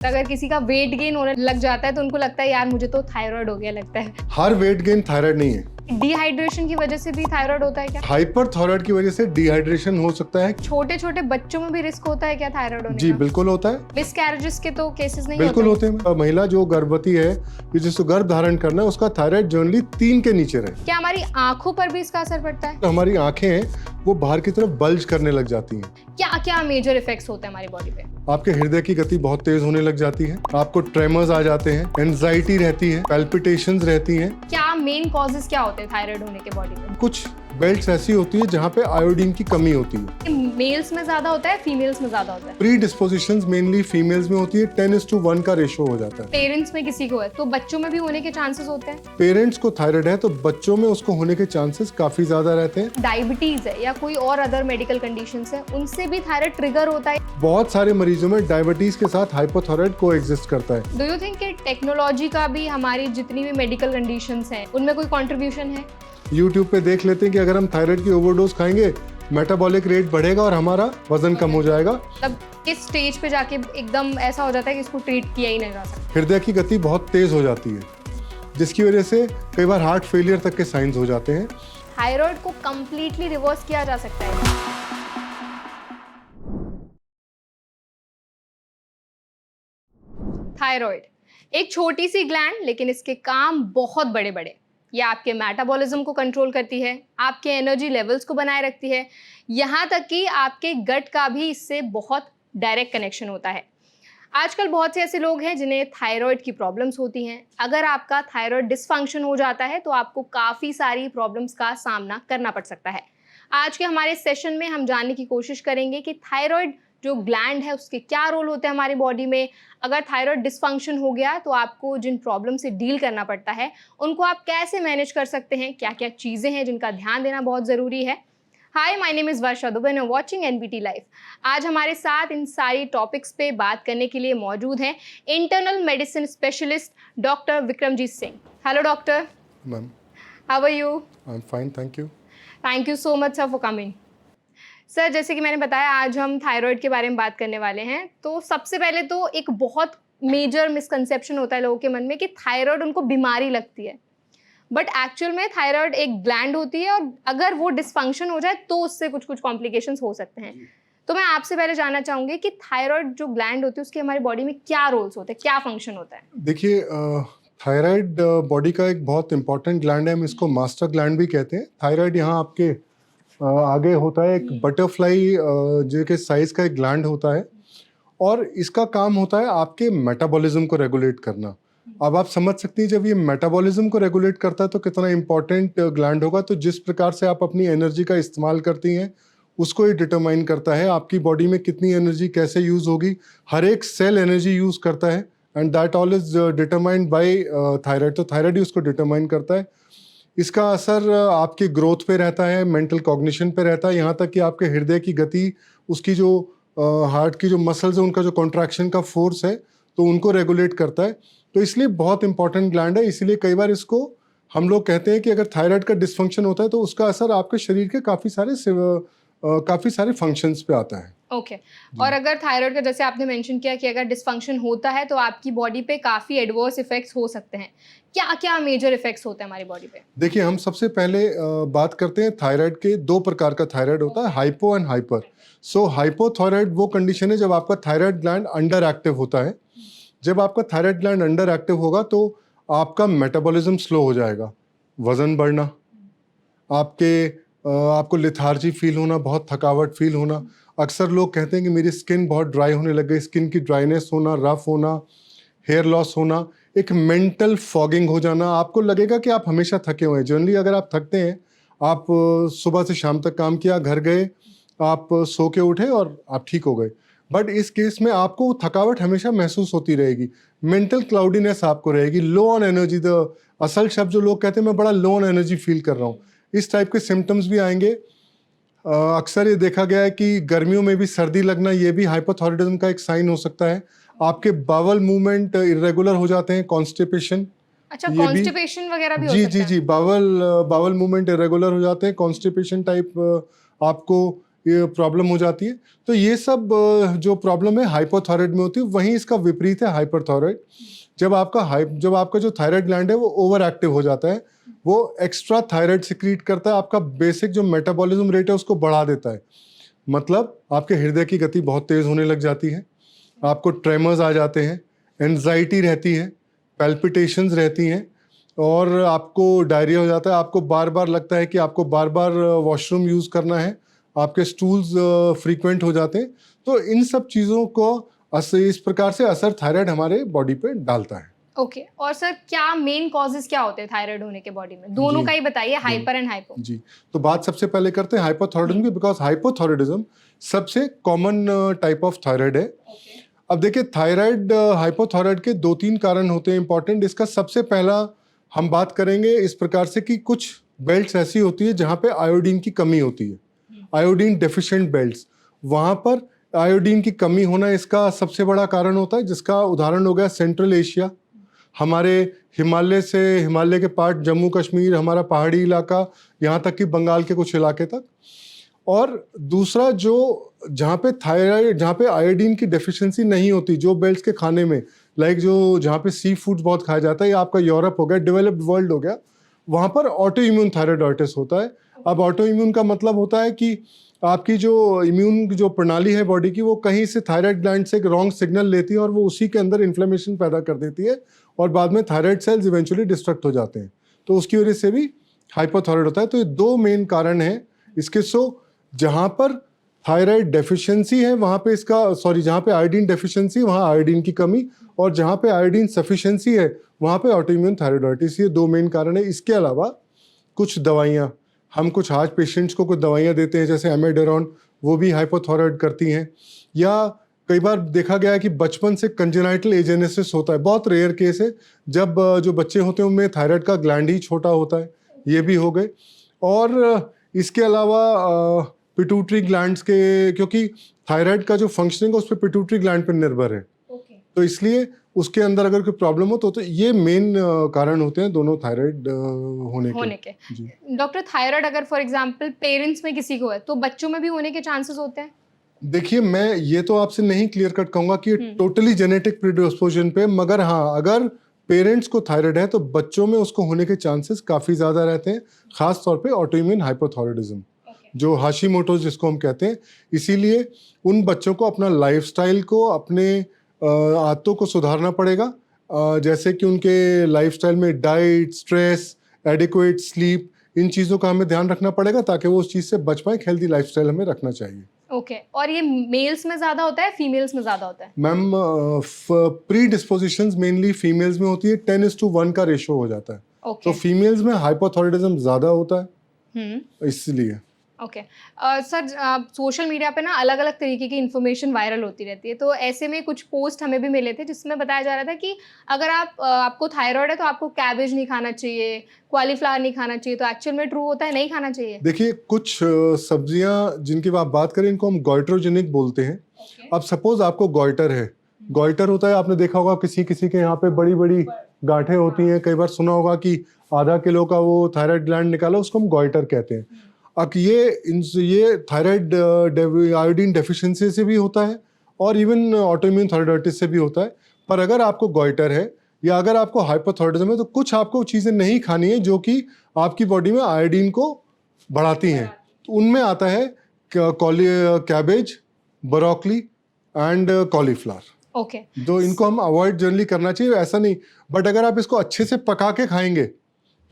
अगर किसी का वेट गेन होने लग जाता है तो उनको लगता है यार मुझे तो थायराइड हो गया लगता है। हर वेट गेन थायराइड नहीं है। डिहाइड्रेशन की वजह से भी थायराइड होता है क्या? हाइपरथायराइड की वजह से डिहाइड्रेशन हो सकता है। छोटे छोटे बच्चों में भी रिस्क होता है क्या थायराइड होने जी का? बिल्कुल होता है। मिसकैरेजेस के तो केसेस नहीं बिल्कुल होते होते हैं। महिला जो गर्भवती है जिसको गर्भ धारण करना है उसका थायराइड जनरली 3 के नीचे रहे। क्या हमारी आंखों पर भी इसका असर पड़ता है? हमारी आंखें हैं वो बाहर की तरफ बल्ज करने लग जाती हैं। क्या क्या मेजर इफेक्ट्स होते हैं हमारी बॉडी पे? आपके हृदय की गति बहुत तेज होने लग जाती है, आपको ट्रेमर्स आ जाते हैं, एंजाइटी रहती है, पैल्पिटेशंस रहती हैं। क्या मेन कॉजेस क्या होते हैं थायराइड होने के बॉडी में? कुछ बेल्ट्स ऐसी होती है जहाँ पे आयोडीन की कमी होती है। मेल्स में ज्यादा होता है फीमेल्स में ज्यादा होता है? प्री डिस्पोजिशंस मेनली फीमेल्स में होती है, 10:1 का रेशो हो जाता है। पेरेंट्स में किसी को है तो बच्चों में भी होने के चांसेस होते हैं? पेरेंट्स को थायराइड है तो बच्चों में उसको होने के चांसेस काफी ज्यादा रहते हैं। डायबिटीज है या कोई और अदर मेडिकल कंडीशंस है उनसे भी थायराइड ट्रिगर होता है? बहुत सारे मरीजों में डायबिटीज के साथ हाइपोथायराइड को एग्जिस्ट करता है। डू यू थिंक कि टेक्नोलॉजी का भी हमारी जितनी भी मेडिकल कंडीशंस हैं उनमें कोई कंट्रीब्यूशन है? यूट्यूब पे देख लेते हैं कि अगर हम थायराइड की ओवरडोज खाएंगे मेटाबॉलिक रेट बढ़ेगा और हमारा वजन कम हो जाएगा। मतलब किस स्टेज पे जाके एकदम ऐसा हो जाता है कि इसको ट्रीट किया ही नहीं जा सकता? हृदय की गति बहुत तेज हो जाती है जिसकी वजह से कई बार हार्ट फेलियर तक के साइंस हो जाते हैं। थायराइड को कंप्लीटली रिवर्स किया जा सकता है? थायराइड एक छोटी सी ग्लैंड लेकिन इसके काम बहुत बड़े बड़े। ये आपके मेटाबॉलिज्म को कंट्रोल करती है, आपके एनर्जी लेवल्स को बनाए रखती है, यहाँ तक कि आपके गट का भी इससे बहुत डायरेक्ट कनेक्शन होता है। आजकल बहुत से ऐसे लोग हैं जिन्हें थायराइड की प्रॉब्लम्स होती हैं। अगर आपका थायराइड डिसफंक्शन हो जाता है तो आपको काफ़ी सारी प्रॉब्लम्स का सामना करना पड़ सकता है। आज के हमारे सेशन में हम जानने की कोशिश करेंगे कि थायराइड जो ग्लैंड है उसके क्या रोल होते हैं हमारी बॉडी में। अगर थायराइड डिसफंक्शन हो गया तो आपको जिन प्रॉब्लम से डील करना पड़ता है उनको आप कैसे मैनेज कर सकते हैं, क्या क्या चीज़ें हैं जिनका ध्यान देना बहुत ज़रूरी है। Hi, my name is Varsha Dubey and watching NBT live. आज हमारे साथ इन सारी टॉपिक्स पे बात करने के लिए मौजूद हैं internal medicine specialist doctor Vikramjit Singh. Hello doctor. Ma'am how are you? I am fine, thank you. Thank you so much sir for coming. Sir, जैसे कि मैंने बताया आज हम थायराइड के बारे में बात करने वाले हैं। तो सबसे पहले तो एक बहुत मेजर मिसकंसेप्शन होता है लोगों के मन में कि थायराइड उनको बीमारी लगती है, बट एक्चुअल में थायराइड एक ग्लैंड होती है और अगर वो डिसफंक्शन हो जाए तो उससे कुछ कुछ कॉम्प्लिकेशंस हो सकते हैं। तो मैं आपसे पहले जानना चाहूँगी कि थायराइड जो ग्लैंड होती है उसके हमारी बॉडी में क्या रोल्स होते हैं, क्या फंक्शन होता है? देखिए, थायराइड बॉडी का एक बहुत इंपॉर्टेंट ग्लैंड है, हम इसको मास्टर ग्लैंड भी कहते हैं। थायराइड यहाँ आपके आगे होता है, एक बटरफ्लाई जो के साइज का एक ग्लैंड होता है और इसका काम होता है आपके मेटाबॉलिज्म को रेगुलेट करना। अब आप समझ सकती हैं जब ये मेटाबॉलिज्म को रेगुलेट करता है तो कितना इंपॉर्टेंट ग्लैंड होगा। तो जिस प्रकार से आप अपनी एनर्जी का इस्तेमाल करती हैं उसको ये डिटरमाइन करता है आपकी बॉडी में कितनी एनर्जी कैसे यूज होगी। हर एक सेल एनर्जी यूज करता है and that all is determined by thyroid. तो थायराइड ही उसको डिटरमाइन करता है। इसका असर आपके ग्रोथ पे रहता है, मेंटल कॉग्निशन पे रहता है, यहाँ तक कि आपके हृदय की गति, उसकी जो हार्ट की जो मसल्स है उनका जो कॉन्ट्रैक्शन का फोर्स है तो उनको रेगुलेट करता है। तो इसलिए बहुत इंपॉर्टेंट ग्लैंड है। इसीलिए कई बार इसको हम लोग कहते हैं कि अगर थायराइड का डिसफंक्शन होता है तो उसका असर आपके शरीर के काफ़ी सारे फंक्शंस पे आता है। ओके और अगर थायराइड का जैसे आपने मेंशन किया कि अगर डिसफंक्शन होता है तो आपकी बॉडी पे काफ़ी एडवर्स इफेक्ट्स हो सकते हैं। क्या क्या मेजर इफेक्ट्स होते हैं हमारी बॉडी पे? देखिए, हम सबसे पहले बात करते हैं थायराइड के। 2 प्रकार का थायराइड होता है, hypo and hyper. So hypothyroid वो कंडीशन है जब आपका थायराइड ग्लैंड अंडर एक्टिव होता है। जब आपका थायराइड ग्लैंड अंडर एक्टिव होगा तो आपका मेटाबॉलिज्म स्लो हो जाएगा, वजन बढ़ना, आपको लिथार्जी फील होना, बहुत थकावट फील होना। अक्सर लोग कहते हैं कि मेरी स्किन बहुत ड्राई होने लग गई, स्किन की ड्राइनेस होना, रफ होना, हेयर लॉस होना, एक मेंटल फॉगिंग हो जाना। आपको लगेगा कि आप हमेशा थके हुए हैं। जनरली अगर आप थकते हैं, आप सुबह से शाम तक काम किया, घर गए, आप सो के उठे और आप ठीक हो गए। बट इस केस में आपको थकावट हमेशा महसूस होती रहेगी, मेंटल क्लाउडीनेस आपको रहेगी, लो ऑन एनर्जी। द असल शब्द जो लोग कहते हैं मैं बड़ा लो ऑन एनर्जी फील कर रहा हूँ, इस टाइप के सिम्टम्स भी आएंगे। अक्सर ये देखा गया है कि गर्मियों में भी सर्दी लगना, ये भी हाइपोथायराइडिज्म का एक साइन हो सकता है। आपके बावल मूवमेंट इरेगुलर हो जाते हैं, कॉन्स्टिपेशन। अच्छा, कॉन्स्टिपेशन वगैरह भी हो जी सकता जी है? जी, बावल मूवमेंट इरेगुलर हो जाते हैं, कॉन्स्टिपेशन टाइप आपको ये प्रॉब्लम हो जाती है। तो ये सब जो प्रॉब्लम है हाइपोथायराइड में होती है। वहीं इसका विपरीत है हाइपरथायराइड। जब आपका जो थायराइड ग्लैंड है वो ओवर एक्टिव हो जाता है, वो एक्स्ट्रा थायराइड सिक्रीट करता है, आपका बेसिक जो मेटाबॉलिज्म रेट है उसको बढ़ा देता है। मतलब आपके हृदय की गति बहुत तेज होने लग जाती है, आपको ट्रेमर्स आ जाते हैं, एंजाइटी रहती है, पैल्पिटेशंस रहती हैं, और आपको डायरिया हो जाता है। आपको बार बार लगता है कि आपको बार बार वॉशरूम यूज़ करना है, आपके स्टूल्स फ्रीक्वेंट हो जाते हैं। तो इन सब चीज़ों को इस प्रकार से असर थायराइड हमारे बॉडी पे डालता है। ओके और सर क्या मेन कॉजेस क्या होते हैं थायराइड होने के बॉडी में? दोनों जी, का ही बताइए, हाइपर एंड हाइपो। जी। तो बात सबसे पहले करते हैं हाइपोथायराइडिज्म की, बिकॉज हाइपोथायराइडिज्म सबसे कॉमन टाइप ऑफ थायराइड है। अब देखिए, थायराइड हाइपोथायराइड के 2-3 कारण होते हैं इंपॉर्टेंट। इसका सबसे पहला हम बात करेंगे इस प्रकार से कि कुछ बेल्ट्स ऐसी होती है जहाँ पे आयोडीन की कमी होती है, आयोडीन डेफिशिएंट बेल्ट्स। वहाँ पर आयोडीन की कमी होना इसका सबसे बड़ा कारण होता है, जिसका उदाहरण हो गया सेंट्रल एशिया, हमारे हिमालय के पार्ट, जम्मू कश्मीर, हमारा पहाड़ी इलाका, यहाँ तक कि बंगाल के कुछ इलाके तक। और दूसरा जहाँ पे आयोडीन की डेफिशिएंसी नहीं होती, जो बेल्ट्स के खाने में, लाइक जहाँ पे सी फूड बहुत खाया जाता है, या आपका यूरोप हो गया, डेवलप्ड वर्ल्ड हो गया, वहाँ पर ऑटो इम्यून थायराइडाइटिस होता है। अब ऑटो इम्यून का मतलब होता है कि आपकी जो इम्यून जो प्रणाली है बॉडी की, वो कहीं से थायराइड ग्लैंड से एक रॉन्ग सिग्नल लेती है और वो उसी के अंदर इन्फ्लेमेशन पैदा कर देती है, और बाद में थायराइड सेल्स इवेंचुअली डिस्ट्रक्ट हो जाते हैं। तो उसकी वजह से भी हाइपोथायराइड होता है। तो ये 2 मेन कारण हैं इसके। जहाँ पर थायराइड डेफिशिएंसी है वहाँ पे जहाँ पे आयोडीन डेफिशिएंसी वहाँ आयोडीन की कमी, और जहाँ पे आयोडीन सफिशिएंसी है वहाँ पे ऑटोइम्यून थायराइडाइटिस। ये 2 मेन कारण है। इसके अलावा कुछ दवाइयाँ, हम कुछ हार्ट पेशेंट्स को कुछ दवाइयाँ देते हैं जैसे एमेडेरॉन, वो भी हाइपोथायराइड करती हैं। या कई बार देखा गया है कि बचपन से कंजेनाइटल एजेनेसिस होता है, बहुत रेयर केस है, जब जो बच्चे होते हैं उनमें थायराइड का ग्लैंड ही छोटा होता है, ये भी हो गए। और इसके अलावा पिट्यूटरी ग्लैंड्स के, क्योंकि थायराइड का जो फंक्शनिंग है उस पर पिट्यूटरी ग्लैंड पर निर्भर है, तो इसलिए उसके अंदर अगर कोई प्रॉब्लम हो तो ये मेन कारण होते हैं दोनों थायराइड होने के। जी। डॉक्टर, थायराइड अगर फॉर एग्जांपल पेरेंट्स में किसी को है तो बच्चों में भी होने के चांसेस होते हैं? देखिए, मैं ये तो आपसे नहीं क्लियर कट कहूंगा कि टोटली जेनेटिक प्रीडिस्पोजिशन पे, मगर हाँ, अगर पेरेंट्स को थायराइड है तो बच्चों में उसको होने के चांसेस काफ़ी ज़्यादा रहते हैं, खास तौर पे ऑटोइम्यून हाइपोथायराइडिज्म, जो हाशिमोटोज जिसको हम कहते हैं। इसीलिए उन बच्चों को अपना लाइफस्टाइल को, अपने आदतों को सुधारना पड़ेगा, जैसे कि उनके लाइफस्टाइल में डाइट, स्ट्रेस, एडिक्वेट स्लीप, इन चीज़ों का हमें ध्यान रखना पड़ेगा ताकि वो उस चीज़ से बच पाए। हेल्दी लाइफस्टाइल हमें रखना चाहिए। ओके और ये मेल्स में ज़्यादा होता है, फीमेल्स में ज़्यादा होता है? मैम, प्री डिस्पोजिशंस मेनली फीमेल्स में होती है, 10:1 का रेशो हो जाता है। तो फीमेल्स में हाइपोथायराइडिज्म ज़्यादा होता है, इसलिए। ओके सर, सोशल मीडिया पे ना अलग अलग तरीके की इन्फॉर्मेशन वायरल होती रहती है, तो ऐसे में कुछ पोस्ट हमें भी मिले थे जिसमें बताया जा रहा था कि अगर आपको थायराइड है तो आपको कैबेज नहीं खाना चाहिए, कॉलीफ्लावर नहीं खाना चाहिए। तो एक्चुअल में ट्रू होता है नहीं खाना चाहिए? देखिए, कुछ सब्जियां जिनकी आप बात करें इनको हम गॉइट्रोजेनिक बोलते हैं। अब सपोज आपको गॉइटर है, गॉइटर होता है, आपने देखा होगा किसी किसी के यहाँ पे बड़ी बड़ी गांठें होती हैं, कई बार सुना होगा कि आधा किलो का वो थायराइड ग्लैंड निकाला, उसको हम गॉइटर कहते हैं। अब ये थायराइड आयोडीन डेफिशिएंसी से भी होता है और इवन ऑटोइम्यून थायराइडाइटिस से भी होता है। पर अगर आपको गॉइटर है या अगर आपको हाइपोथायराइडिज्म है तो कुछ आपको चीज़ें नहीं खानी है जो कि आपकी बॉडी में आयोडीन को बढ़ाती हैं। तो उनमें आता है cabbage, broccoli and cauliflower. Okay तो इनको हम अवॉइड जनरली करना चाहिए, ऐसा नहीं। बट अगर आप इसको अच्छे से पका के खाएंगे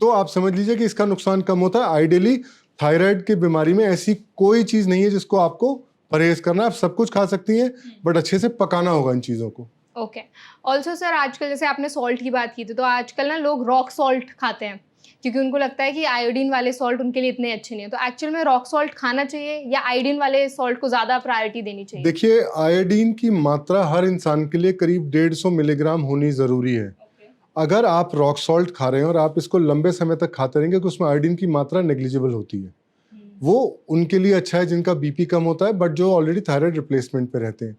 तो आप समझ लीजिए कि इसका नुकसान कम होता है। आइडियली थायराइड की बीमारी में ऐसी कोई चीज़ नहीं है जिसको आपको परहेज करना है। आप सब कुछ खा सकती हैं, बट अच्छे से पकाना होगा इन चीज़ों को। ओके ऑल्सो सर, आजकल जैसे आपने सॉल्ट की बात की थी, तो आजकल ना लोग रॉक सॉल्ट खाते हैं क्योंकि उनको लगता है कि आयोडीन वाले सॉल्ट उनके लिए इतने अच्छे नहीं है। तो एक्चुअल में रॉक सॉल्ट खाना चाहिए या आयोडीन वाले सॉल्ट को ज़्यादा प्रायोरिटी देनी चाहिए? देखिए, आयोडीन की मात्रा हर इंसान के लिए करीब 150 मिलीग्राम होनी ज़रूरी है। अगर आप रॉक सॉल्ट खा रहे हैं और आप इसको लंबे समय तक खाते रहेंगे तो उसमें आयोडीन की मात्रा नेग्लिजिबल होती है। वो उनके लिए अच्छा है जिनका बीपी कम होता है, बट जो ऑलरेडी थायराइड रिप्लेसमेंट पे रहते हैं,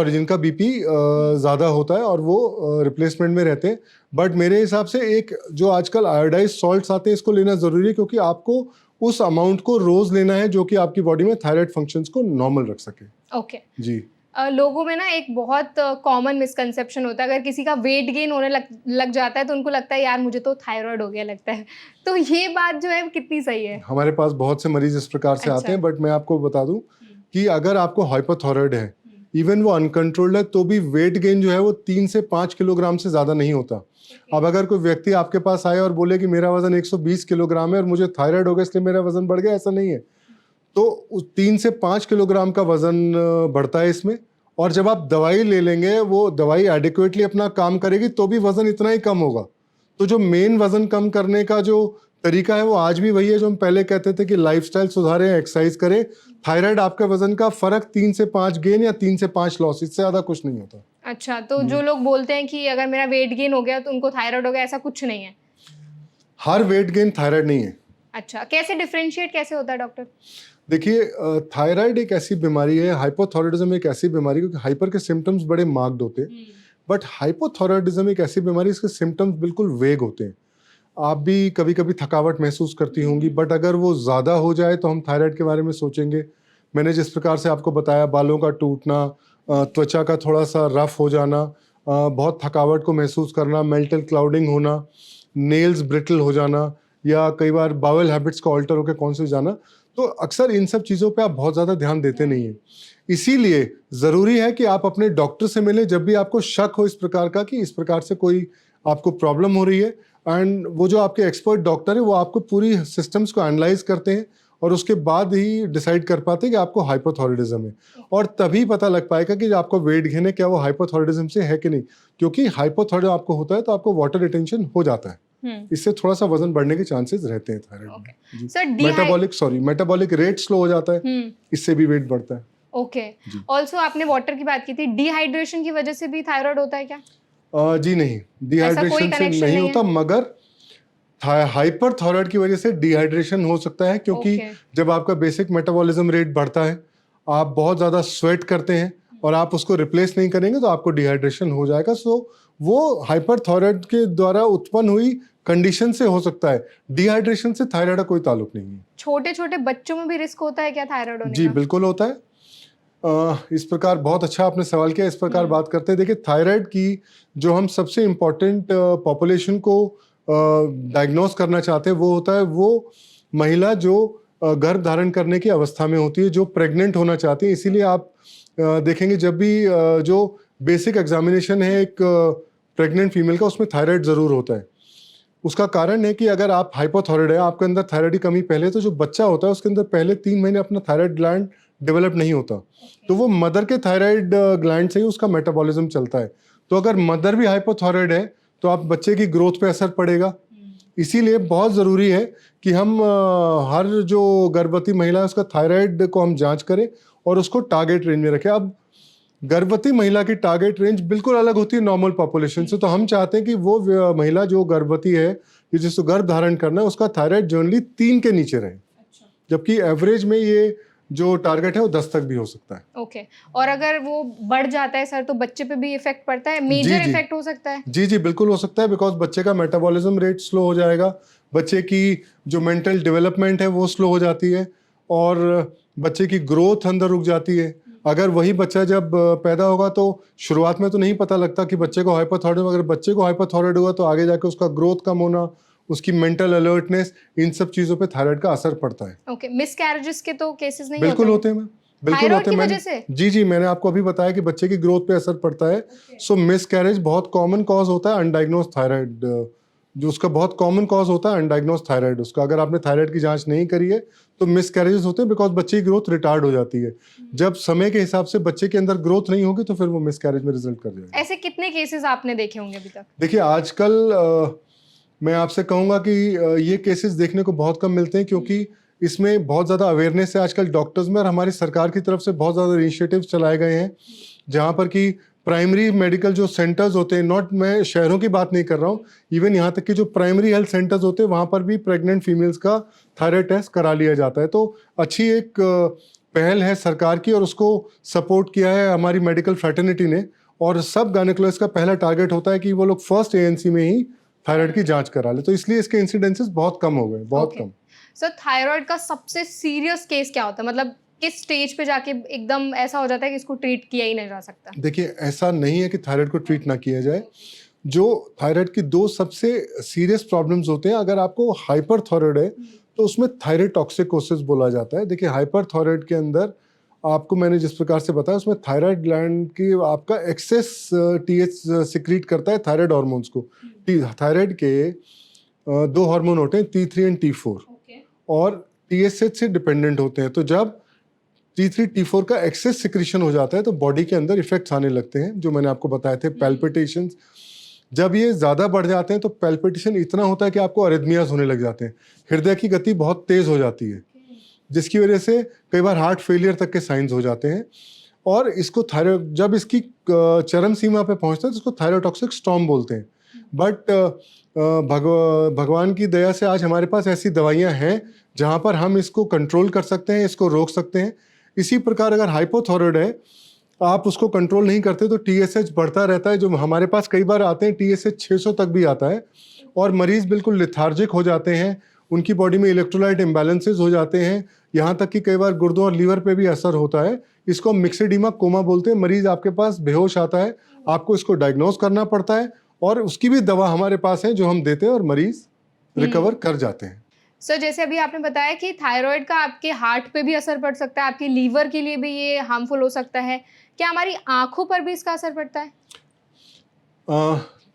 जिनका बीपी ज़्यादा होता है और वो रिप्लेसमेंट में रहते हैं। बट मेरे हिसाब से एक जो आजकल आयोडाइज सॉल्ट्स आते हैं इसको लेना ज़रूरी है, क्योंकि आपको उस अमाउंट को रोज लेना है जो कि आपकी बॉडी में थायराइड फंक्शंस को नॉर्मल रख सके। ओके। जी। लोगों में ना एक बहुत कॉमन मिसकंसेप्शन होता है, अगर किसी का वेट गेन होने लग जाता है तो उनको लगता है यार मुझे तो थायराइड हो गया लगता है। तो ये बात जो है कितनी सही है? हमारे पास बहुत से मरीज इस प्रकार से आते हैं, बट मैं आपको बता दूं कि अगर आपको हाइपोथायराइड है, इवन वो अनकंट्रोल्ड है, तो भी वेट गेन जो है वो 3 से 5 किलोग्राम से ज्यादा नहीं होता। अब अगर कोई व्यक्ति आपके पास आए और बोले कि मेरा वजन 120 किलोग्राम है और मुझे थायराइड हो गया इसलिए मेरा वजन बढ़ गया, ऐसा नहीं है। तो 3 से 5 किलोग्राम का वजन बढ़ता है इसमें, और जब आप दवाई ले लेंगे वो दवाई एडिक्वेटली अपना काम करेगी तो भी वजन इतना ही कम होगा। तो जो मेन वजन कम करने का जो तरीका है वो आज भी वही है जो हम पहले कहते थे कि लाइफस्टाइल सुधारें, एक्सरसाइज करें। थायराइड आपके वजन का फर्क 3 से 5 गेन या 3 से 5 लॉस, इससे ज्यादा कुछ नहीं होता। अच्छा, तो जो लोग बोलते हैं कि अगर मेरा वेट गेन हो गया तो उनको थायराइड हो गया, ऐसा कुछ नहीं है? हर वेट गेन थायराइड नहीं है। अच्छा, कैसे डिफरेंशिएट कैसे होता है डॉक्टर? देखिए, थायराइड एक ऐसी बीमारी है, हाइपोथायराइडिज्म एक ऐसी बीमारी, क्योंकि हाइपर के सिम्टम्स बड़े मार्क्ड होते हैं, बट हाइपोथायराइडिज्म एक ऐसी बीमारी इसके सिम्टम्स बिल्कुल वेग होते हैं। आप भी कभी कभी थकावट महसूस करती होंगी, बट अगर वो ज़्यादा हो जाए तो हम थायराइड के बारे में सोचेंगे। मैंने जिस प्रकार से आपको बताया, बालों का टूटना, त्वचा का थोड़ा सा रफ हो जाना, बहुत थकावट को महसूस करना, मेंटल क्लाउडिंग होना, नेल्स ब्रिटल हो जाना, या कई बार बावल हैबिट्स का ऑल्टर होकर कॉन्शियस जाना, तो अक्सर इन सब चीज़ों पे आप बहुत ज़्यादा ध्यान देते नहीं हैं। इसीलिए ज़रूरी है कि आप अपने डॉक्टर से मिलें जब भी आपको शक हो इस प्रकार का कि इस प्रकार से कोई आपको प्रॉब्लम हो रही है, एंड वो जो आपके एक्सपर्ट डॉक्टर है वो आपको पूरी सिस्टम्स को एनालाइज करते हैं और उसके बाद ही डिसाइड कर पाते हैं कि आपको हाइपोथायराइडिज्म है, और तभी पता लग पाएगा कि आपको वेट गेन है क्या वो हाइपोथायराइडिज्म से है कि नहीं। क्योंकि हाइपोथायराइडिज्म आपको होता है तो आपको वाटर रिटेंशन हो जाता है, इससे थोड़ा सा वजन बढ़ने के चांसेस रहते हैं थायराइड में। सर, मेटाबॉलिक रेट स्लो हो जाता है, इससे भी वेट बढ़ता है। ओके। ऑल्सो आपने वाटर की बात की थी, डिहाइड्रेशन की वजह से भी थायराइड होता है क्या? जी नहीं, डिहाइड्रेशन से नहीं होता, मगर हाइपरथायराइड की वजह से डिहाइड्रेशन हो सकता है, क्योंकि जब आपका बेसिक मेटाबॉलिज्म रेट बढ़ता है, आप बहुत ज़्यादा स्वेट करते हैं और आप उसको रिप्लेस नहीं करेंगे तो आपको डिहाइड्रेशन हो जाएगा। सो वो हाइपरथायराइड के द्वारा उत्पन्न हुई कंडीशन से हो सकता है, डिहाइड्रेशन से थायराइड का कोई ताल्लुक नहीं है। छोटे छोटे बच्चों में भी रिस्क होता है क्या थायराइड होने का? जी बिल्कुल होता है। इस प्रकार बहुत अच्छा आपने सवाल किया। इस प्रकार बात करते हैं, देखिए थायराइड की जो हम सबसे इम्पोर्टेंट पॉपुलेशन को डायग्नोस करना चाहते हैं वो होता है वो महिला जो गर्भ धारण करने की अवस्था में होती है, जो प्रेग्नेंट होना चाहती है। इसीलिए आप देखेंगे जब भी जो बेसिक एग्जामिनेशन है एक प्रेग्नेंट फीमेल का, उसमें थायराइड ज़रूर होता है। उसका कारण है कि अगर आप हाइपोथायराइड है, आपके अंदर थायराइड की कमी पहले, तो जो बच्चा होता है उसके अंदर पहले 3 महीने अपना थायराइड ग्लैंड डेवलप नहीं होता, तो वो मदर के थायराइड ग्लैंड से ही उसका मेटाबॉलिज्म चलता है। तो अगर मदर भी हाइपोथायराइड है तो आप बच्चे की ग्रोथ पे असर पड़ेगा। इसीलिए बहुत ज़रूरी है कि हम हर जो गर्भवती महिला है उसका थायराइड को हम जांच करें और उसको टारगेट रेंज में रखें। अब गर्भवती महिला की टारगेट रेंज बिल्कुल अलग होती है नॉर्मल पॉपुलेशन से, तो हम चाहते हैं कि वो महिला जो गर्भवती है, जिसको गर्भ धारण करना है, उसका थायराइड जनरली 3 के नीचे रहे, जबकि एवरेज में ये जो टारगेट है वो 10 तक भी हो सकता है। ओके। और अगर वो बढ़ जाता है सर तो बच्चे पे भी इफेक्ट पड़ता है, मेजर इफेक्ट हो सकता है? जी बिल्कुल हो सकता है, बिकॉज बच्चे का मेटाबॉलिज्म रेट स्लो हो जाएगा, बच्चे की जो मेंटल डेवलपमेंट है वो स्लो हो जाती है और बच्चे की ग्रोथ अंदर रुक जाती है। अगर वही बच्चा जब पैदा होगा तो शुरुआत में तो नहीं पता लगता कि बच्चे को हाइपोथायराइड, अगर बच्चे को हाइपोथायराइड हुआ तो आगे जाके उसका ग्रोथ कम होना, उसकी मेंटल अलर्टनेस, इन सब चीजों पे थायराइड का असर पड़ता है। ओके। मिसकैरेजेस के तो केसेस नहीं बिल्कुल होते हैं मैम, बिल्कुल होते हैं। जी मैंने आपको अभी बताया कि बच्चे की ग्रोथ पे असर पड़ता है। सो मिसकैरेज बहुत कॉमन कॉज होता है अनडायग्नोज थायराइड, जो उसका बहुत कॉमन कॉज होता है अनडायग्नोज थायराइड। उसका अगर आपने थायराइड की जांच नहीं करी है तो मिसकैरेजेस होते हैं, बिकॉज बच्चे की ग्रोथ रिटार्ड हो जाती है। जब समय के हिसाब से बच्चे के अंदर ग्रोथ नहीं होगी तो फिर वो मिसकैरेज में रिजल्ट कर जाएगा। ऐसे कितने केसेस आपने देखे होंगे अभी तक? देखिए आजकल मैं आपसे कहूँगा कि ये केसेस देखने को बहुत कम मिलते हैं, क्योंकि इसमें बहुत ज़्यादा अवेयरनेस है आजकल डॉक्टर्स में, और हमारी सरकार की तरफ से बहुत ज़्यादा इनिशिएटिव्स चलाए गए हैं जहाँ पर कि प्राइमरी मेडिकल जो सेंटर्स होते हैं, नॉट मैं शहरों की बात नहीं कर रहा हूँ, इवन यहाँ तक कि जो प्राइमरी हेल्थ सेंटर्स होते हैं वहाँ पर भी प्रेग्नेंट फीमेल्स का थायराइड टेस्ट करा लिया जाता है। तो अच्छी एक पहल है सरकार की और उसको सपोर्ट किया है हमारी मेडिकल फ्रेटर्निटी ने, और सब गायनेकोलॉजिस्ट का पहला टारगेट होता है कि वो लोग फर्स्ट एएनसी में ही थायराइड की जांच करा ले, तो इसलिए इसके इंसिडेंसेस बहुत कम हो गए, बहुत कम। सर थायराइड का सबसे सीरियस केस क्या होता है, मतलब किस स्टेज पे जाके एकदम ऐसा हो जाता है कि इसको ट्रीट किया ही नहीं जा सकता? देखिए, ऐसा नहीं है कि थायराइड को ट्रीट ना किया जाए। जो थायराइड की दो सबसे सीरियस प्रॉब्लम्स होते हैं, अगर आपको हाइपरथायराइड है तो उसमें थायराइड टॉक्सिकोसिस बोला जाता है। देखिए, हाइपरथायराइड के अंदर आपको मैंने जिस प्रकार से बताया, उसमें थायराइड ग्लैंड की आपका एक्सेस टीएच सिक्रीट करता है थायराइड हार्मोन्स को। थायराइड के दो हार्मोन होते हैं, T3 एंड T4, और TSH से डिपेंडेंट होते हैं। तो जब T3 T4 का एक्सेस सिक्रीशन हो जाता है तो बॉडी के अंदर इफेक्ट्स आने लगते हैं, जो मैंने आपको बताए थे, पैल्पिटेशंस। जब ये ज़्यादा बढ़ जाते हैं तो पैल्पिटेशन इतना होता है कि आपको अरिथमियाज होने लग जाते हैं, हृदय की गति बहुत तेज़ हो जाती है, जिसकी वजह से कई बार हार्ट फेलियर तक के साइंस हो जाते हैं। और इसको थायराइड, जब इसकी चरम सीमा पे पहुंचता है तो इसको थायरोटॉक्सिक स्टॉर्म बोलते हैं। बट भगवान की दया से आज हमारे पास ऐसी दवाइयां हैं जहां पर हम इसको कंट्रोल कर सकते हैं, इसको रोक सकते हैं। इसी प्रकार अगर हाइपोथायराइड है, आप उसको कंट्रोल नहीं करते तो TSH बढ़ता रहता है। जो हमारे पास कई बार आते हैं, TSH 600 तक भी आता है, और मरीज बिल्कुल लिथार्जिक हो जाते हैं, उनकी बॉडी में इलेक्ट्रोलाइट इम्बैलेंसेस हो जाते हैं, यहाँ तक कि कई बार गुर्दों और लीवर पे भी असर होता है। इसको हम मिक्सेडीमा कोमा बोलते हैं। मरीज आपके पास बेहोश आता है, आपको इसको डायग्नोज करना पड़ता है, और उसकी भी दवा हमारे पास है जो हम देते हैं, और मरीज रिकवर कर जाते हैं। सर जैसे अभी आपने बताया कि थायराइड का आपके हार्ट पे भी असर पड़ सकता है, आपके लीवर के लिए भी ये हार्मफुल हो सकता है, क्या हमारी आंखों पर भी इसका असर पड़ता है?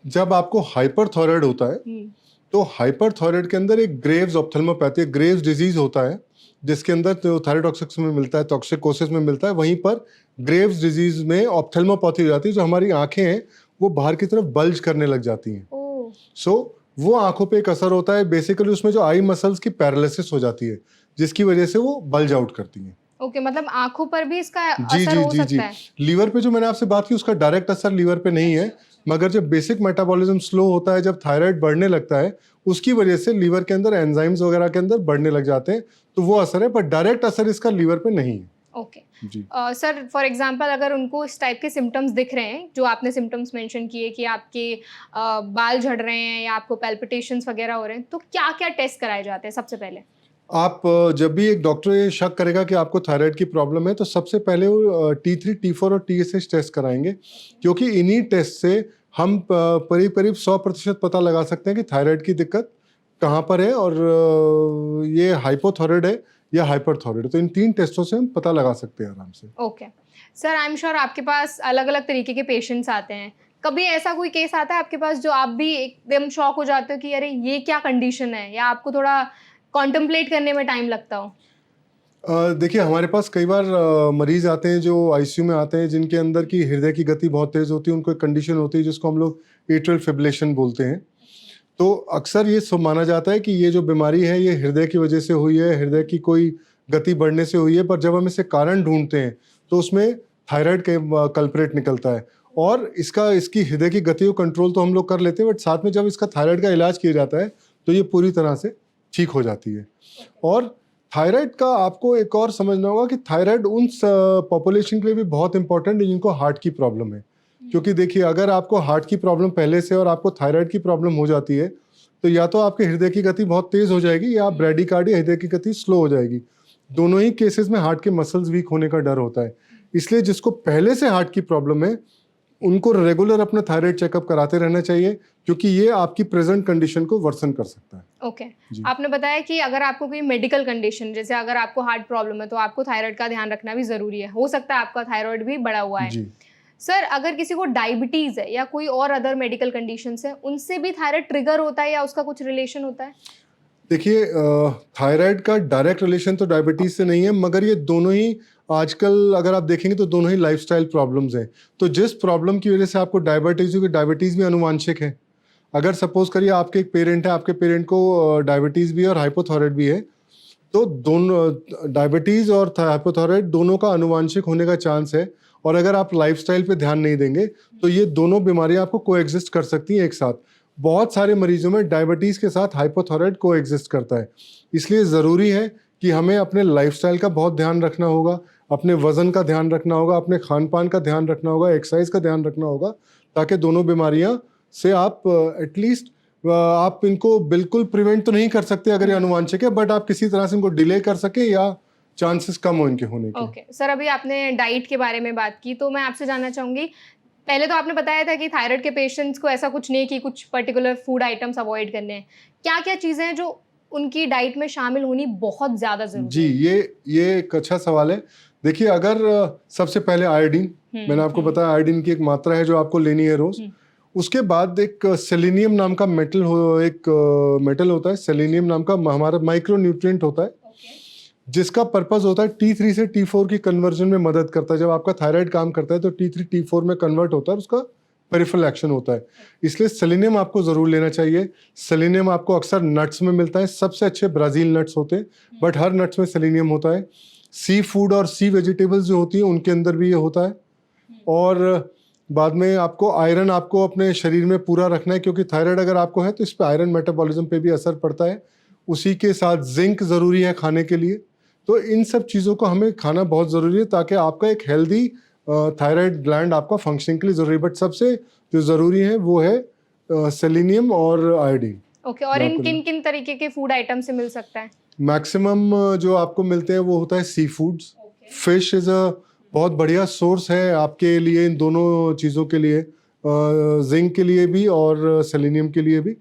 जब आपको हाइपरथायराइड होता है तो हाइपरथायराइड के अंदर एक ग्रेव्स ऑप्थेल्मोपैथी, ग्रेव्स डिजीज होता है, जिसके अंदर तो थायरोटॉक्सिक्स में मिलता है, टॉक्सिकोसिस में मिलता है। वहीं पर ग्रेव्स डिजीज में ऑप्थेल्मोपैथी हो जाती है, जो हमारी आंखें हैं वो बाहर की तरफ बल्ज करने लग जाती हैं। सो वो आंखों पे एक असर होता है। बेसिकली उसमें जो आई मसल्स की पैरालिसिस हो जाती है, जिसकी वजह से वो बल्ज आउट करती हैं। ओके, मतलब आंखों पर भी इसका जी असर जी हो जी जी सकता है? लीवर पे जो मैंने आपसे बात की, उसका डायरेक्ट असर लीवर पे नहीं है, मगर जब बेसिक मेटाबॉलिज्म स्लो होता है, जब थायराइड बढ़ने लगता है, उसकी वजह से लीवर के अंदर एंजाइम्स वगैरह के अंदर बढ़ने लग जाते हैं, तो वो असर है, पर डायरेक्ट असर इसका लीवर पे नहीं है। ओके जी। सर फॉर एग्जांपल अगर उनको इस टाइप के सिम्टम्स दिख रहे हैं जो आपने सिम्टम्स मेंशन किए कि आपके बाल झड़ रहे हैं या आपको पैल्पिटेशंस वगैरह हो रहे हैं, तो क्या क्या टेस्ट कराए जाते हैं सबसे पहले? आप जब भी एक डॉक्टर ये शक करेगा कि आपको थायराइड की प्रॉब्लम है, तो सबसे पहले वो T3 T4 और TSH टेस्ट कराएंगे, क्योंकि इन्हीं टेस्ट से हम करीब करीब 100% पता लगा सकते हैं कि थायराइड की दिक्कत कहाँ पर है, और ये हाइपोथायराइड है या हाइपरथायराइड। तो इन 3 टेस्टों से हम पता लगा सकते हैं आराम से। Okay sir, I am sure आपके पास अलग अलग तरीके के पेशेंट्स आते हैं। कभी ऐसा कोई केस आता है आपके पास जो आप भी एकदम शॉक हो जाते हो कि अरे ये क्या कंडीशन है, या आपको थोड़ा कॉन्टेम्पलेट करने में टाइम लगता हो? देखिए, हमारे पास कई बार मरीज आते हैं जो आईसीयू में आते हैं, जिनके अंदर की हृदय की गति बहुत तेज होती है। उनको एक कंडीशन होती है जिसको हम लोग एट्रियल फिब्रिलेशन बोलते हैं। तो अक्सर ये माना जाता है कि ये जो बीमारी है ये हृदय की वजह से हुई है, हृदय की कोई गति बढ़ने से हुई है। पर जब हम इसे कारण ढूंढते हैं तो उसमें थायराइड का कल्प्रेट निकलता है, और इसकी हृदय की गति को कंट्रोल तो हम लोग कर लेते हैं, बट साथ में जब इसका थायराइड का इलाज किया जाता है तो ये पूरी तरह से ठीक हो जाती है। और थायराइड का आपको एक और समझना होगा कि थायराइड उन पॉपुलेशन के लिए भी बहुत इंपॉर्टेंट है जिनको हार्ट की प्रॉब्लम है। क्योंकि देखिए, अगर आपको हार्ट की प्रॉब्लम पहले से और आपको थायराइड की प्रॉब्लम हो जाती है, तो या तो आपके हृदय की गति बहुत तेज हो जाएगी, या ब्रैडीकार्डिया, हृदय की गति स्लो हो जाएगी। दोनों ही केसेस में हार्ट के मसल्स वीक होने का डर होता है। इसलिए जिसको पहले से हार्ट की प्रॉब्लम है, उनको रेगुलर अपना थायराइड चेकअप कराते रहना चाहिए, क्योंकि ये आपकी प्रेजेंट कंडीशन को वर्सन कर सकता है। ओके आपने बताया कि अगर आपको कोई मेडिकल कंडीशन, जैसे अगर आपको हार्ट प्रॉब्लम है तो आपको थायराइड का ध्यान रखना भी जरूरी है। हो सकता है आपका थायराइड भी बढ़ा हुआ है। जी। सर अगर किसी को डायबिटीज है या कोई और अदर मेडिकल कंडीशंस है, उनसे भी थायराइड ट्रिगर होता है या उसका कुछ रिलेशन होता है? देखिए, थायराइड का डायरेक्ट रिलेशन तो डायबिटीज से नहीं है, मगर ये दोनों ही आजकल अगर आप देखेंगे तो दोनों ही लाइफस्टाइल प्रॉब्लम्स हैं। तो जिस प्रॉब्लम की वजह से आपको डायबिटीज हुई, डायबिटीज भी अनुवांशिक है। अगर सपोज करिए आपके एक पेरेंट है, आपके पेरेंट को डायबिटीज भी है और हाइपोथायराइड भी है, तो दोनों डायबिटीज और हाइपोथायराइड दोनों का अनुवांशिक होने का चांस है। और अगर आप लाइफस्टाइल पे ध्यान नहीं देंगे तो ये दोनों बीमारियां आपको कोएग्जिस्ट कर सकती हैं एक साथ। बहुत सारे मरीजों में डायबिटीज के साथ हाइपोथायराइड कोएग्जिस्ट करता है। इसलिए ज़रूरी है कि हमें अपने लाइफस्टाइल का बहुत ध्यान रखना होगा, अपने वजन का ध्यान रखना होगा, अपने खान पान का ध्यान रखना होगा, एक्सरसाइज का ध्यान रखना होगा, ताकि दोनों बीमारियां से आप एटलीस्ट आप इनको बिल्कुल प्रिवेंट तो नहीं कर सकते अगर ये अनुवांशिक है, बट आप किसी तरह से इनको डिले कर सके या चांसेस कम हो इनके होने के। ओके सर, अभी आपने डाइट के बारे में बात की, तो मैं आपसे जानना चाहूंगी, पहले तो आपने बताया था कि थायराइड के पेशेंट्स को ऐसा कुछ नहीं कि कुछ पर्टिकुलर फूड आइटम्स अवॉइड करने हैं। क्या क्या चीज़ें हैं जो उनकी डाइट में शामिल होनी बहुत ज़्यादा ज़रूरी जी, है? ये एक अच्छा सवाल है। देखिए, अगर सबसे पहले आयोडीन, मैंने आपको बताया आयोडीन की एक मात्रा है जो आपको लेनी है रोज। उसके बाद एक सेलेनियम नाम का मेटल होता है, सेलेनियम नाम का हमारा माइक्रो न्यूट्रिएंट होता है, जिसका पर्पस होता है T3 से T4 की कन्वर्जन में मदद करता है। जब आपका थायराइड काम करता है तो T3 T4 में कन्वर्ट होता है, उसका पेरिफेरल एक्शन होता है। इसलिए सेलेनियम आपको जरूर लेना चाहिए। सेलेनियम आपको अक्सर नट्स में मिलता है, सबसे अच्छे ब्राजील नट्स होते हैं, बट हर नट्स में सेलेनियम होता है। सी फूड और सी वेजिटेबल्स जो होती है उनके अंदर भी ये होता है। और बाद में आपको आयरन आपको अपने शरीर में पूरा रखना है, क्योंकि थायराइड अगर आपको है तो इस पर आयरन मेटाबॉलिज्म पे भी असर पड़ता है। उसी के साथ जिंक ज़रूरी है खाने के लिए। तो इन सब चीज़ों को हमें खाना बहुत ज़रूरी है ताकि आपका एक हेल्दी थायराइड ग्लैंड आपका फंक्शनिंग के लिए ज़रूरी है। बट सबसे जो ज़रूरी है वो है सेलेनियम और आयोडीन। ओके, और इन किन किन तरीके के फूड आइटम से मिल सकता है? मैक्सिमम जो आपको मिलते हैं वो होता है sea foods. Fish is a बहुत बढ़िया सोर्स है आपके लिए इन दोनों चीज़ों के लिए, जिंक के लिए भी और सेलेनियम के लिए भी।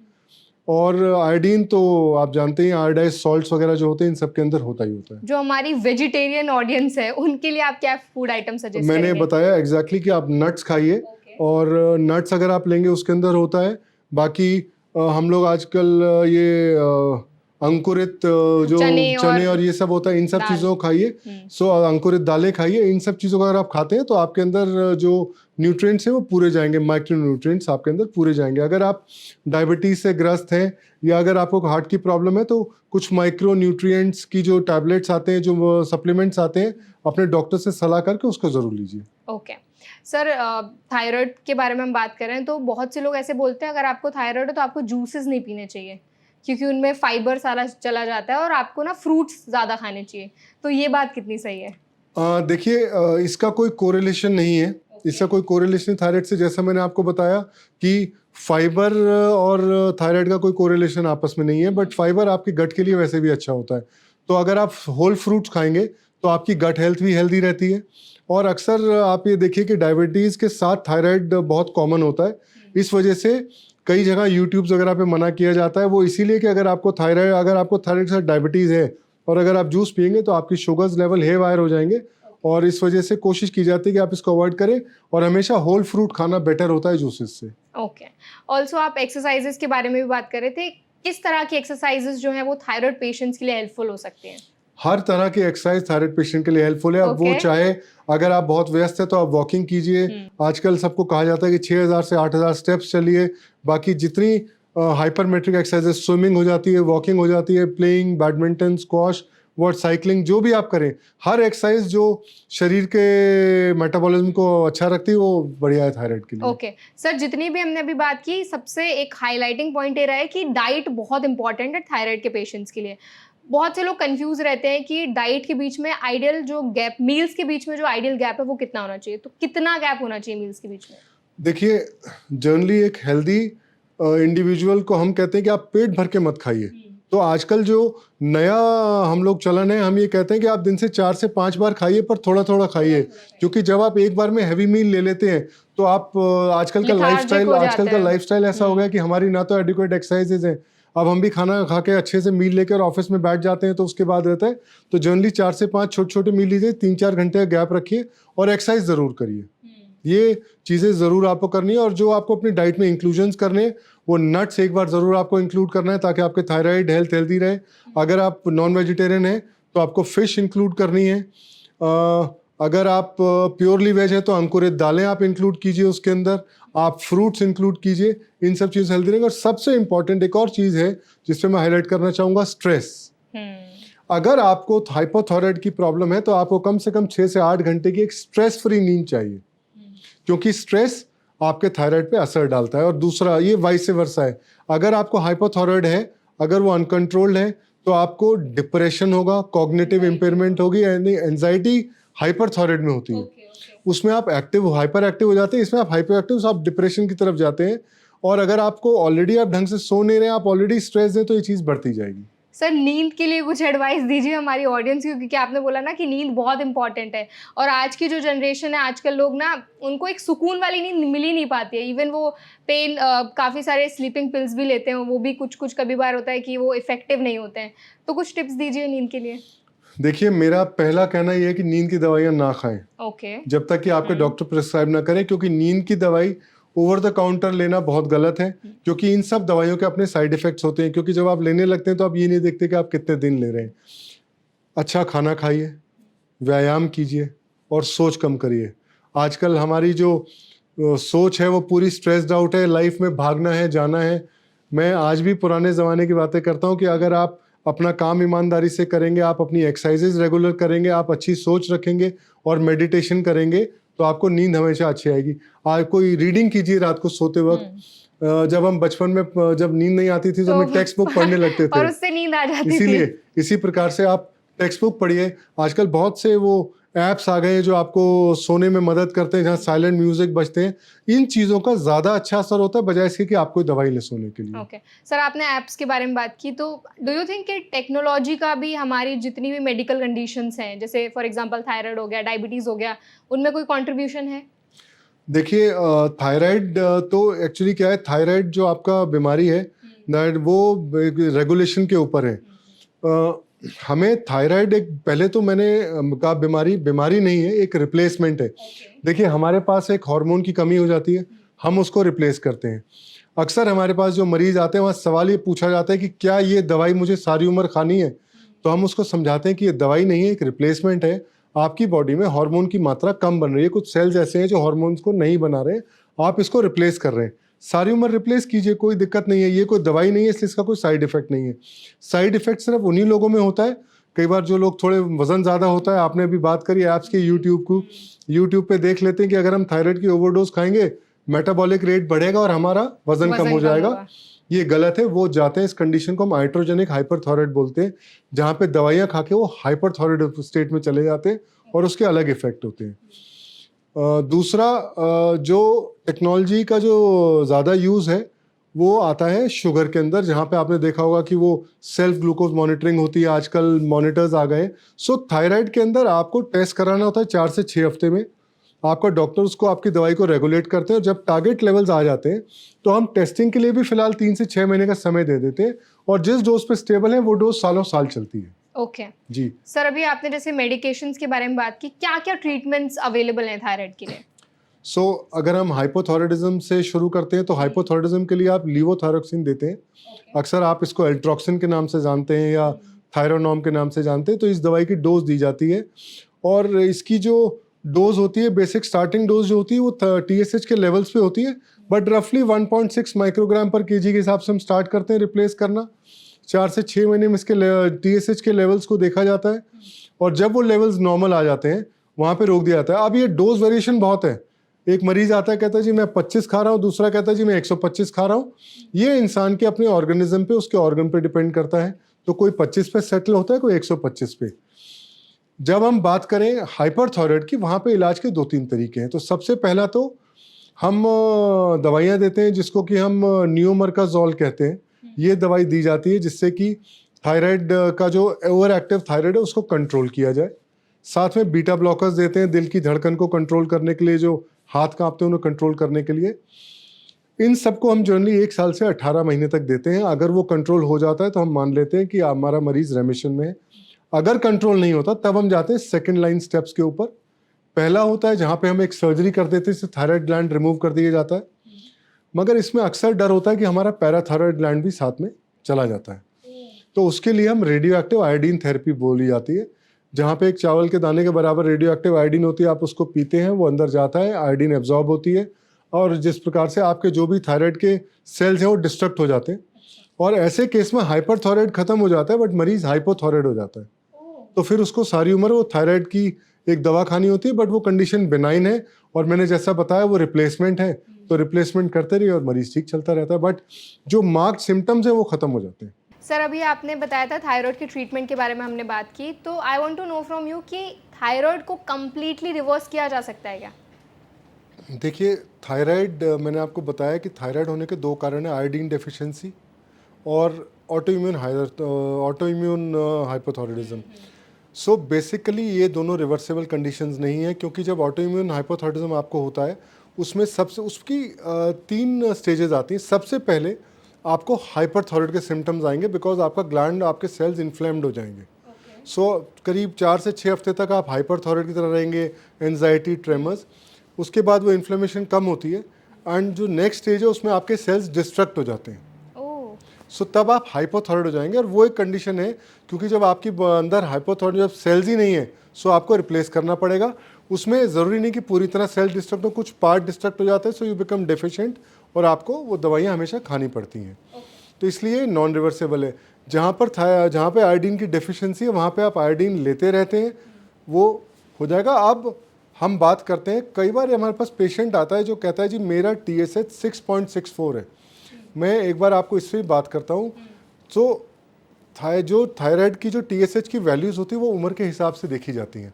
और आयोडीन तो आप जानते हैं, आयोडाइज सॉल्ट्स वगैरह जो होते हैं इन सब के अंदर होता ही होता है। जो हमारी वेजिटेरियन ऑडियंस है उनके लिए आप क्या फूड आइटम सजेस्ट मैंने करेंगे? बताया एग्जैक्टली कि आप नट्स खाइए, और नट्स अगर आप लेंगे उसके अंदर होता है। बाकी हम लोग आजकल ये अंकुरित जो चने और ये सब होता है, इन सब चीज़ों को खाइए। सो अंकुरित दालें खाइए। इन सब चीज़ों को अगर आप खाते हैं तो आपके अंदर जो न्यूट्रिएंट्स हैं वो पूरे जाएंगे, माइक्रो न्यूट्रिएंट्स आपके अंदर पूरे जाएंगे। अगर आप डायबिटीज़ से ग्रस्त हैं या अगर आपको हार्ट की प्रॉब्लम है तो कुछ माइक्रो न्यूट्रिएंट्स की जो टैबलेट्स आते हैं, जो सप्लीमेंट्स आते हैं, अपने डॉक्टर से सलाह करके उसको ज़रूर लीजिए। ओके सर, थायराइड के बारे में हम बात कर रहे हैं तो बहुत से लोग ऐसे बोलते हैं अगर आपको थायराइड है तो आपको जूसेस नहीं पीने चाहिए क्योंकि उनमें फाइबर सारा चला जाता है और आपको ना फ्रूट्स ज़्यादा खाने चाहिए। तो ये बात कितनी सही है? देखिए, इसका कोई कोरिलेशन नहीं है। इसका कोई कोरिलेशन थायराइड से, जैसा मैंने आपको बताया कि फाइबर और थायराइड का कोई कोरिलेशन आपस में नहीं है, बट फाइबर आपके गट के लिए वैसे भी अच्छा होता है। तो अगर आप होल फ्रूट्स खाएंगे तो आपकी गट हेल्थ भी हेल्दी रहती है। और अक्सर आप ये देखिए कि डायबिटीज़ के साथ थायराइड बहुत कॉमन होता है। इस वजह से कई जगह यूट्यूब्स वगैरह पे मना किया जाता है, वो इसीलिए कि अगर आपको थायराइड के साथ डायबिटीज़ है और अगर आप जूस पियेंगे तो आपकी शुगर्स लेवल हे वायर हो जाएंगे, और इस वजह से कोशिश की जाती है कि आप इसको अवॉइड करें, और हमेशा होल फ्रूट खाना बेटर होता है जूसेस से। ओके, ऑल्सो आप एक्सरसाइजेस के बारे में भी बात कर रहे थे। किस तरह की एक्सरसाइजेस जो हैं वो थायराइड पेशेंट्स के लिए हेल्पफुल हो सकती हैं? हर तरह की एक्सरसाइज थायराइड पेशेंट के लिए हेल्पफुल है। अब वो चाहे अगर आप बहुत व्यस्त है तो आप वॉकिंग कीजिए। आजकल सबको कहा जाता है कि 6000 से 8000 स्टेप्स चलिए। बाकी जितनी हाइपरमेट्रिक एक्सरसाइजेज, स्विमिंग हो जाती है, वॉकिंग हो जाती है, playing badminton, squash, word cycling, जो भी आप करें, हर एक्सरसाइज जो शरीर के मेटाबॉलिज्म को अच्छा रखती है वो बढ़िया है थायराइड के लिए। ओके सर, जितनी भी हमने अभी बात की, सबसे एक हाईलाइटिंग पॉइंट ये रहा है कि डाइट बहुत इंपॉर्टेंट है थायराइड के पेशेंट्स के लिए। बहुत से लोग कंफ्यूज रहते हैं कि डाइट के बीच में आइडियल जो गैप, मील्स के बीच में जो आइडियल गैप है वो कितना होना चाहिए। तो कितना गैप होना चाहिए मील्स के बीच में? देखिए, जनरली एक हेल्दी इंडिविजुअल को हम कहते हैं कि आप पेट भर के मत खाइए। तो आजकल जो नया हम लोग चलन है, हम ये कहते हैं कि आप दिन से 4 से 5 बार खाइए, पर थोड़ा थोड़ा खाइए। क्योंकि जब आप एक बार में हैवी मील ले लेते हैं तो आप आजकल का लाइफस्टाइल ऐसा हो गया कि हमारी ना तो एडिक्वेट एक्सरसाइजेज हैं। अब हम भी खाना खा के अच्छे से मील लेकर ऑफिस में बैठ जाते हैं तो उसके बाद रहता है। तो जनरली 4 से 5 छोटे छोटे मील लीजिए, 3-4 घंटे का गैप रखिए और एक्सरसाइज ज़रूर करिए। ये चीज़ें ज़रूर आपको करनी है। और जो आपको अपनी डाइट में इंक्लूजन्स करने हैं, वो नट्स एक बार ज़रूर आपको इंक्लूड करना है ताकि आपके थायराइड हेल्थ हेल्दी रहे। अगर आप नॉन वेजिटेरियन हैं तो आपको फ़िश इंक्लूड करनी है। अगर आप प्योरली वेज है तो अंकुरित दालें आप इंक्लूड कीजिए उसके अंदर, आप फ्रूट्स इंक्लूड कीजिए। इन सब चीज़ हेल्दी रहेंगे। और सबसे इंपॉर्टेंट एक और चीज़ है जिस पे मैं हाईलाइट करना चाहूँगा, स्ट्रेस। अगर आपको हाइपोथायराइड की प्रॉब्लम है तो आपको कम से कम 6 से 8 घंटे की एक स्ट्रेस फ्री नींद चाहिए, क्योंकि स्ट्रेस आपके थायराइड पे असर डालता है। और दूसरा, ये वाइस वर्सा है, अगर आपको हाइपोथायराइड है, अगर वो अनकंट्रोल्ड है तो आपको डिप्रेशन होगा, कॉग्निटिव इंपेयरमेंट होगी, यानी एंजाइटी हाइपरथायराइड में होती है। उसमें आप एक्टिव हाइपर एक्टिव हो जाते हैं, इसमें आप हाइपर एक्टिव, आप डिप्रेशन की तरफ जाते हैं। और अगर आपको ऑलरेडी आप ढंग से सो नहीं रहे, आप ऑलरेडी स्ट्रेस हैं, तो ये चीज़ बढ़ती जाएगी। सर नींद के लिए कुछ एडवाइस दीजिए हमारी ऑडियंस को, क्योंकि आपने बोला ना कि नींद बहुत इंपॉर्टेंट है और आज की जो जनरेशन है, आजकल लोग ना उनको एक सुकून वाली नींद मिल ही नहीं पाती है। इवन वो पेन काफ़ी सारे स्लीपिंग पिल्स भी लेते हैं, वो भी कुछ कुछ कभी बार होता है कि वो इफेक्टिव नहीं होते हैं। तो कुछ टिप्स दीजिए नींद के लिए। देखिए, मेरा पहला कहना ये है कि नींद की दवाइयाँ ना खाएं ओके। जब तक कि आपके डॉक्टर प्रिस्क्राइब ना करे, क्योंकि नींद की दवाई ओवर द काउंटर लेना बहुत गलत है, क्योंकि इन सब दवाइयों के अपने साइड इफेक्ट्स होते हैं। क्योंकि जब आप लेने लगते हैं तो आप ये नहीं देखते कि आप कितने दिन ले रहे हैं। अच्छा खाना खाइए, व्यायाम कीजिए और सोच कम करिए। आजकल हमारी जो सोच है वो पूरी स्ट्रेस्ड आउट है, लाइफ में भागना है, जाना है। मैं आज भी पुराने ज़माने की बातें करता हूँ कि अगर आप अपना काम ईमानदारी से करेंगे, आप अपनी एक्सरसाइजेज रेगुलर करेंगे, आप अच्छी सोच रखेंगे और मेडिटेशन करेंगे, तो आपको नींद हमेशा अच्छी आएगी। आज कोई रीडिंग कीजिए रात को सोते वक्त। जब हम बचपन में जब नींद नहीं आती थी तो हमें टेक्स्ट बुक पढ़ने लगते थे और उससे नींद आ जाती थी। इसीलिए इसी प्रकार से आप टेक्स्ट बुक पढ़िए। आजकल बहुत से वो ऐप्स आ गए हैं जो आपको सोने में मदद करते हैं, जहाँ साइलेंट म्यूजिक बजते हैं। इन चीज़ों का ज़्यादा अच्छा असर होता है बजाय इसके कि आप कोई दवाई ले सोने के लिए। ओके सर, आपने ऐप्स के बारे में बात की, तो डू यू थिंक कि टेक्नोलॉजी का भी हमारी जितनी भी मेडिकल कंडीशंस हैं, जैसे फॉर एग्जांपल थायराइड हो गया, डायबिटीज़ हो गया, उनमें कोई कंट्रीब्यूशन है? देखिए, थायराइड तो एक्चुअली क्या है, थायराइड जो आपका बीमारी है दैट वो रेगुलेशन के ऊपर है। हमें थायराइड एक पहले तो मैंने कहा बीमारी नहीं है, एक रिप्लेसमेंट है। देखिए, हमारे पास एक हार्मोन की कमी हो जाती है, हम उसको रिप्लेस करते हैं। अक्सर हमारे पास जो मरीज आते हैं वहाँ सवाल ये पूछा जाता है कि क्या ये दवाई मुझे सारी उम्र खानी है? तो हम उसको समझाते हैं कि ये दवाई नहीं है, एक रिप्लेसमेंट है। आपकी बॉडी में हार्मोन की मात्रा कम बन रही है, कुछ सेल्स ऐसे हैं जो हार्मोन्स को नहीं बना रहे, आप इसको रिप्लेस कर रहे हैं। सारी उम्र रिप्लेस कीजिए, कोई दिक्कत नहीं है। ये कोई दवाई नहीं है, इसलिए इसका कोई साइड इफेक्ट नहीं है। साइड इफेक्ट सिर्फ उन्हीं लोगों में होता है, कई बार जो लोग थोड़े वजन ज़्यादा होता है, आपने अभी बात करी ऐप्स के, यूट्यूब पे देख लेते हैं कि अगर हम थायराइड की ओवरडोज खाएंगे, मेटाबॉलिक रेट बढ़ेगा और हमारा वजन कम हो जाएगा। ये गलत है। वो जाते हैं, इस कंडीशन को हम हाइड्रोजेनिक हाइपरथायराइड बोलते हैं, जहाँ पे दवाइयाँ खा के वो हाइपरथायराइड स्टेट में चले जाते हैं और उसके अलग इफेक्ट होते हैं। दूसरा, जो टेक्नोलॉजी का जो ज़्यादा यूज़ है वो आता है शुगर के अंदर, जहाँ पे आपने देखा होगा कि वो सेल्फ ग्लूकोज मॉनिटरिंग होती है, आजकल मॉनिटर्स आ गए। सो थायराइड के अंदर आपको टेस्ट कराना होता है 4 से 6 हफ्ते में। आपका डॉक्टर उसको आपकी दवाई को रेगुलेट करते हैं और जब टारगेट लेवल्स आ जाते हैं तो हम टेस्टिंग के लिए भी फिलहाल 3 से 6 महीने का समय दे देते हैं, और जिस डोज पे स्टेबल है वो डोज सालों साल चलती है। ओके जी सर, अभी आपने जैसे मेडिकेशंस के बारे में बात की, क्या क्या ट्रीटमेंट्स अवेलेबल हैं थायराइड के लिए? अगर हम हाइपोथायराइडिज्म से शुरू करते हैं तो हाइपोथायराइडिज्म के लिए आप लीवोथायरोक्सिन देते हैं। अक्सर आप इसको एल्ट्रॉक्सिन के नाम से जानते हैं या थायरोनॉम के नाम से जानते हैं। तो इस दवाई की डोज दी जाती है, और इसकी जो डोज होती है, बेसिक स्टार्टिंग डोज जो होती है वो TSH के लेवल्स पे होती है, बट रफली 1.6 माइक्रोग्राम पर केजी के हिसाब से हम स्टार्ट करते हैं रिप्लेस करना। 4 से 6 महीने में इसके TSH के लेवल्स को देखा जाता है, और जब वो लेवल्स नॉर्मल आ जाते हैं वहाँ पे रोक दिया जाता है। अब ये डोज वेरिएशन बहुत है। एक मरीज आता है, कहता है जी मैं 25 खा रहा हूँ, दूसरा कहता है जी मैं 125 खा रहा हूँ। ये इंसान के अपने ऑर्गेनिज्म पे, उसके ऑर्गन पे डिपेंड करता है। तो कोई 25 पे सेटल होता है, कोई 125 पे। जब हम बात करें हाइपरथायराइड की, वहाँ पे इलाज के 2-3 तरीके हैं। तो सबसे पहला तो हम दवाइयाँ देते हैं जिसको कि हम नियोमर्काजोल कहते हैं। ये दवाई दी जाती है जिससे कि थायराइड का जो ओवर एक्टिव थायराइड है उसको कंट्रोल किया जाए। साथ में बीटा ब्लॉकर्स देते हैं दिल की धड़कन को कंट्रोल करने के लिए, जो हाथ कांपते हैं उन्हें कंट्रोल करने के लिए। इन सबको हम जनरली 1 साल से 18 महीने तक देते हैं। अगर वो कंट्रोल हो जाता है तो हम मान लेते हैं कि हमारा मरीज रेमिशन में है। अगर कंट्रोल नहीं होता तब हम जाते हैं सेकेंड लाइन स्टेप्स के ऊपर। पहला होता है जहाँ पे हम एक सर्जरी कर देते हैं, थायराइड ग्लैंड रिमूव कर दिया जाता है, मगर इसमें अक्सर डर होता है कि हमारा पैराथायराइड ग्लैंड भी साथ में चला जाता है। तो उसके लिए हम रेडियो एक्टिव आयोडीन थेरेपी बोली जाती है, जहाँ पे एक चावल के दाने के बराबर रेडियो एक्टिव आयोडीन होती है। आप उसको पीते हैं, वो अंदर जाता है, आयोडीन एब्जॉर्ब होती है, और जिस प्रकार से आपके जो भी थायराइड के सेल्स हैं वो डिस्ट्रक्ट हो जाते हैं। और ऐसे केस में हाइपरथायराइड खत्म हो जाता है, बट मरीज हाइपोथायराइड हो जाता है। तो फिर उसको सारी उम्र वो थायराइड की एक दवा खानी होती है, बट वो कंडीशन बिनाइन है, और मैंने जैसा बताया वो रिप्लेसमेंट है। तो रिप्लेसमेंट करते रहिए और मरीज ठीक चलता रहता है, बट जो मार्क्ड सिम्टम्स हैं वो खत्म हो जाते हैं। सर, अभी आपने बताया था थायराइड के ट्रीटमेंट के बारे में हमने बात की, तो I want to know from you कि थायराइड को कम्प्लीटली रिवर्स किया जा सकता है क्या? देखिए, थायराइड मैंने आपको बताया कि थायराइड होने के दो कारण हैं, आयोडीन डेफिशिएंसी और auto immune hypothyroidism. So basically ये दोनों रिवर्सेबल कंडीशंस नहीं है, क्योंकि जब ऑटो इम्यून हाइपोथायराइडिज्म आपको होता है उसमें सबसे उसकी तीन स्टेजेस आती हैं। सबसे पहले आपको हाइपरथायराइड के सिम्टम्स आएंगे, बिकॉज आपका ग्लैंड, आपके सेल्स इन्फ्लेम्ड हो जाएंगे। सो करीब 4 से 6 हफ्ते तक आप हाइपरथायराइड की तरह रहेंगे, एनजाइटी, ट्रेमर्स। उसके बाद वो इन्फ्लेमेशन कम होती है एंड जो नेक्स्ट स्टेज है उसमें आपके सेल्स डिस्ट्रक्ट हो जाते हैं। ओह, सो तब आप हाइपोथायराइड हो जाएंगे, और वो एक कंडीशन है, क्योंकि जब आपकी अंदर हाइपोथायराइड, जब सेल्स ही नहीं है, सो आपको रिप्लेस करना पड़ेगा। उसमें ज़रूरी नहीं कि पूरी तरह सेल डिस्ट्रक्ट हो, कुछ पार्ट डिस्ट्रक्ट हो जाते हैं, सो यू बिकम डेफिशिएंट और आपको वो दवाइयाँ हमेशा खानी पड़ती हैं। तो इसलिए नॉन रिवर्सेबल है। जहाँ पे आयोडीन की डेफिशिएंसी है वहाँ पे आप आयोडीन लेते रहते हैं, वो हो जाएगा। अब हम बात करते हैं, कई बार हमारे पास पेशेंट आता है जो कहता है जी मेरा TSH 6.64 है। मैं एक बार आपको इससे भी बात करता हूँ। तो जो थायराइड की जो TSH की वैल्यूज़ होती है वो उम्र के हिसाब से देखी जाती हैं।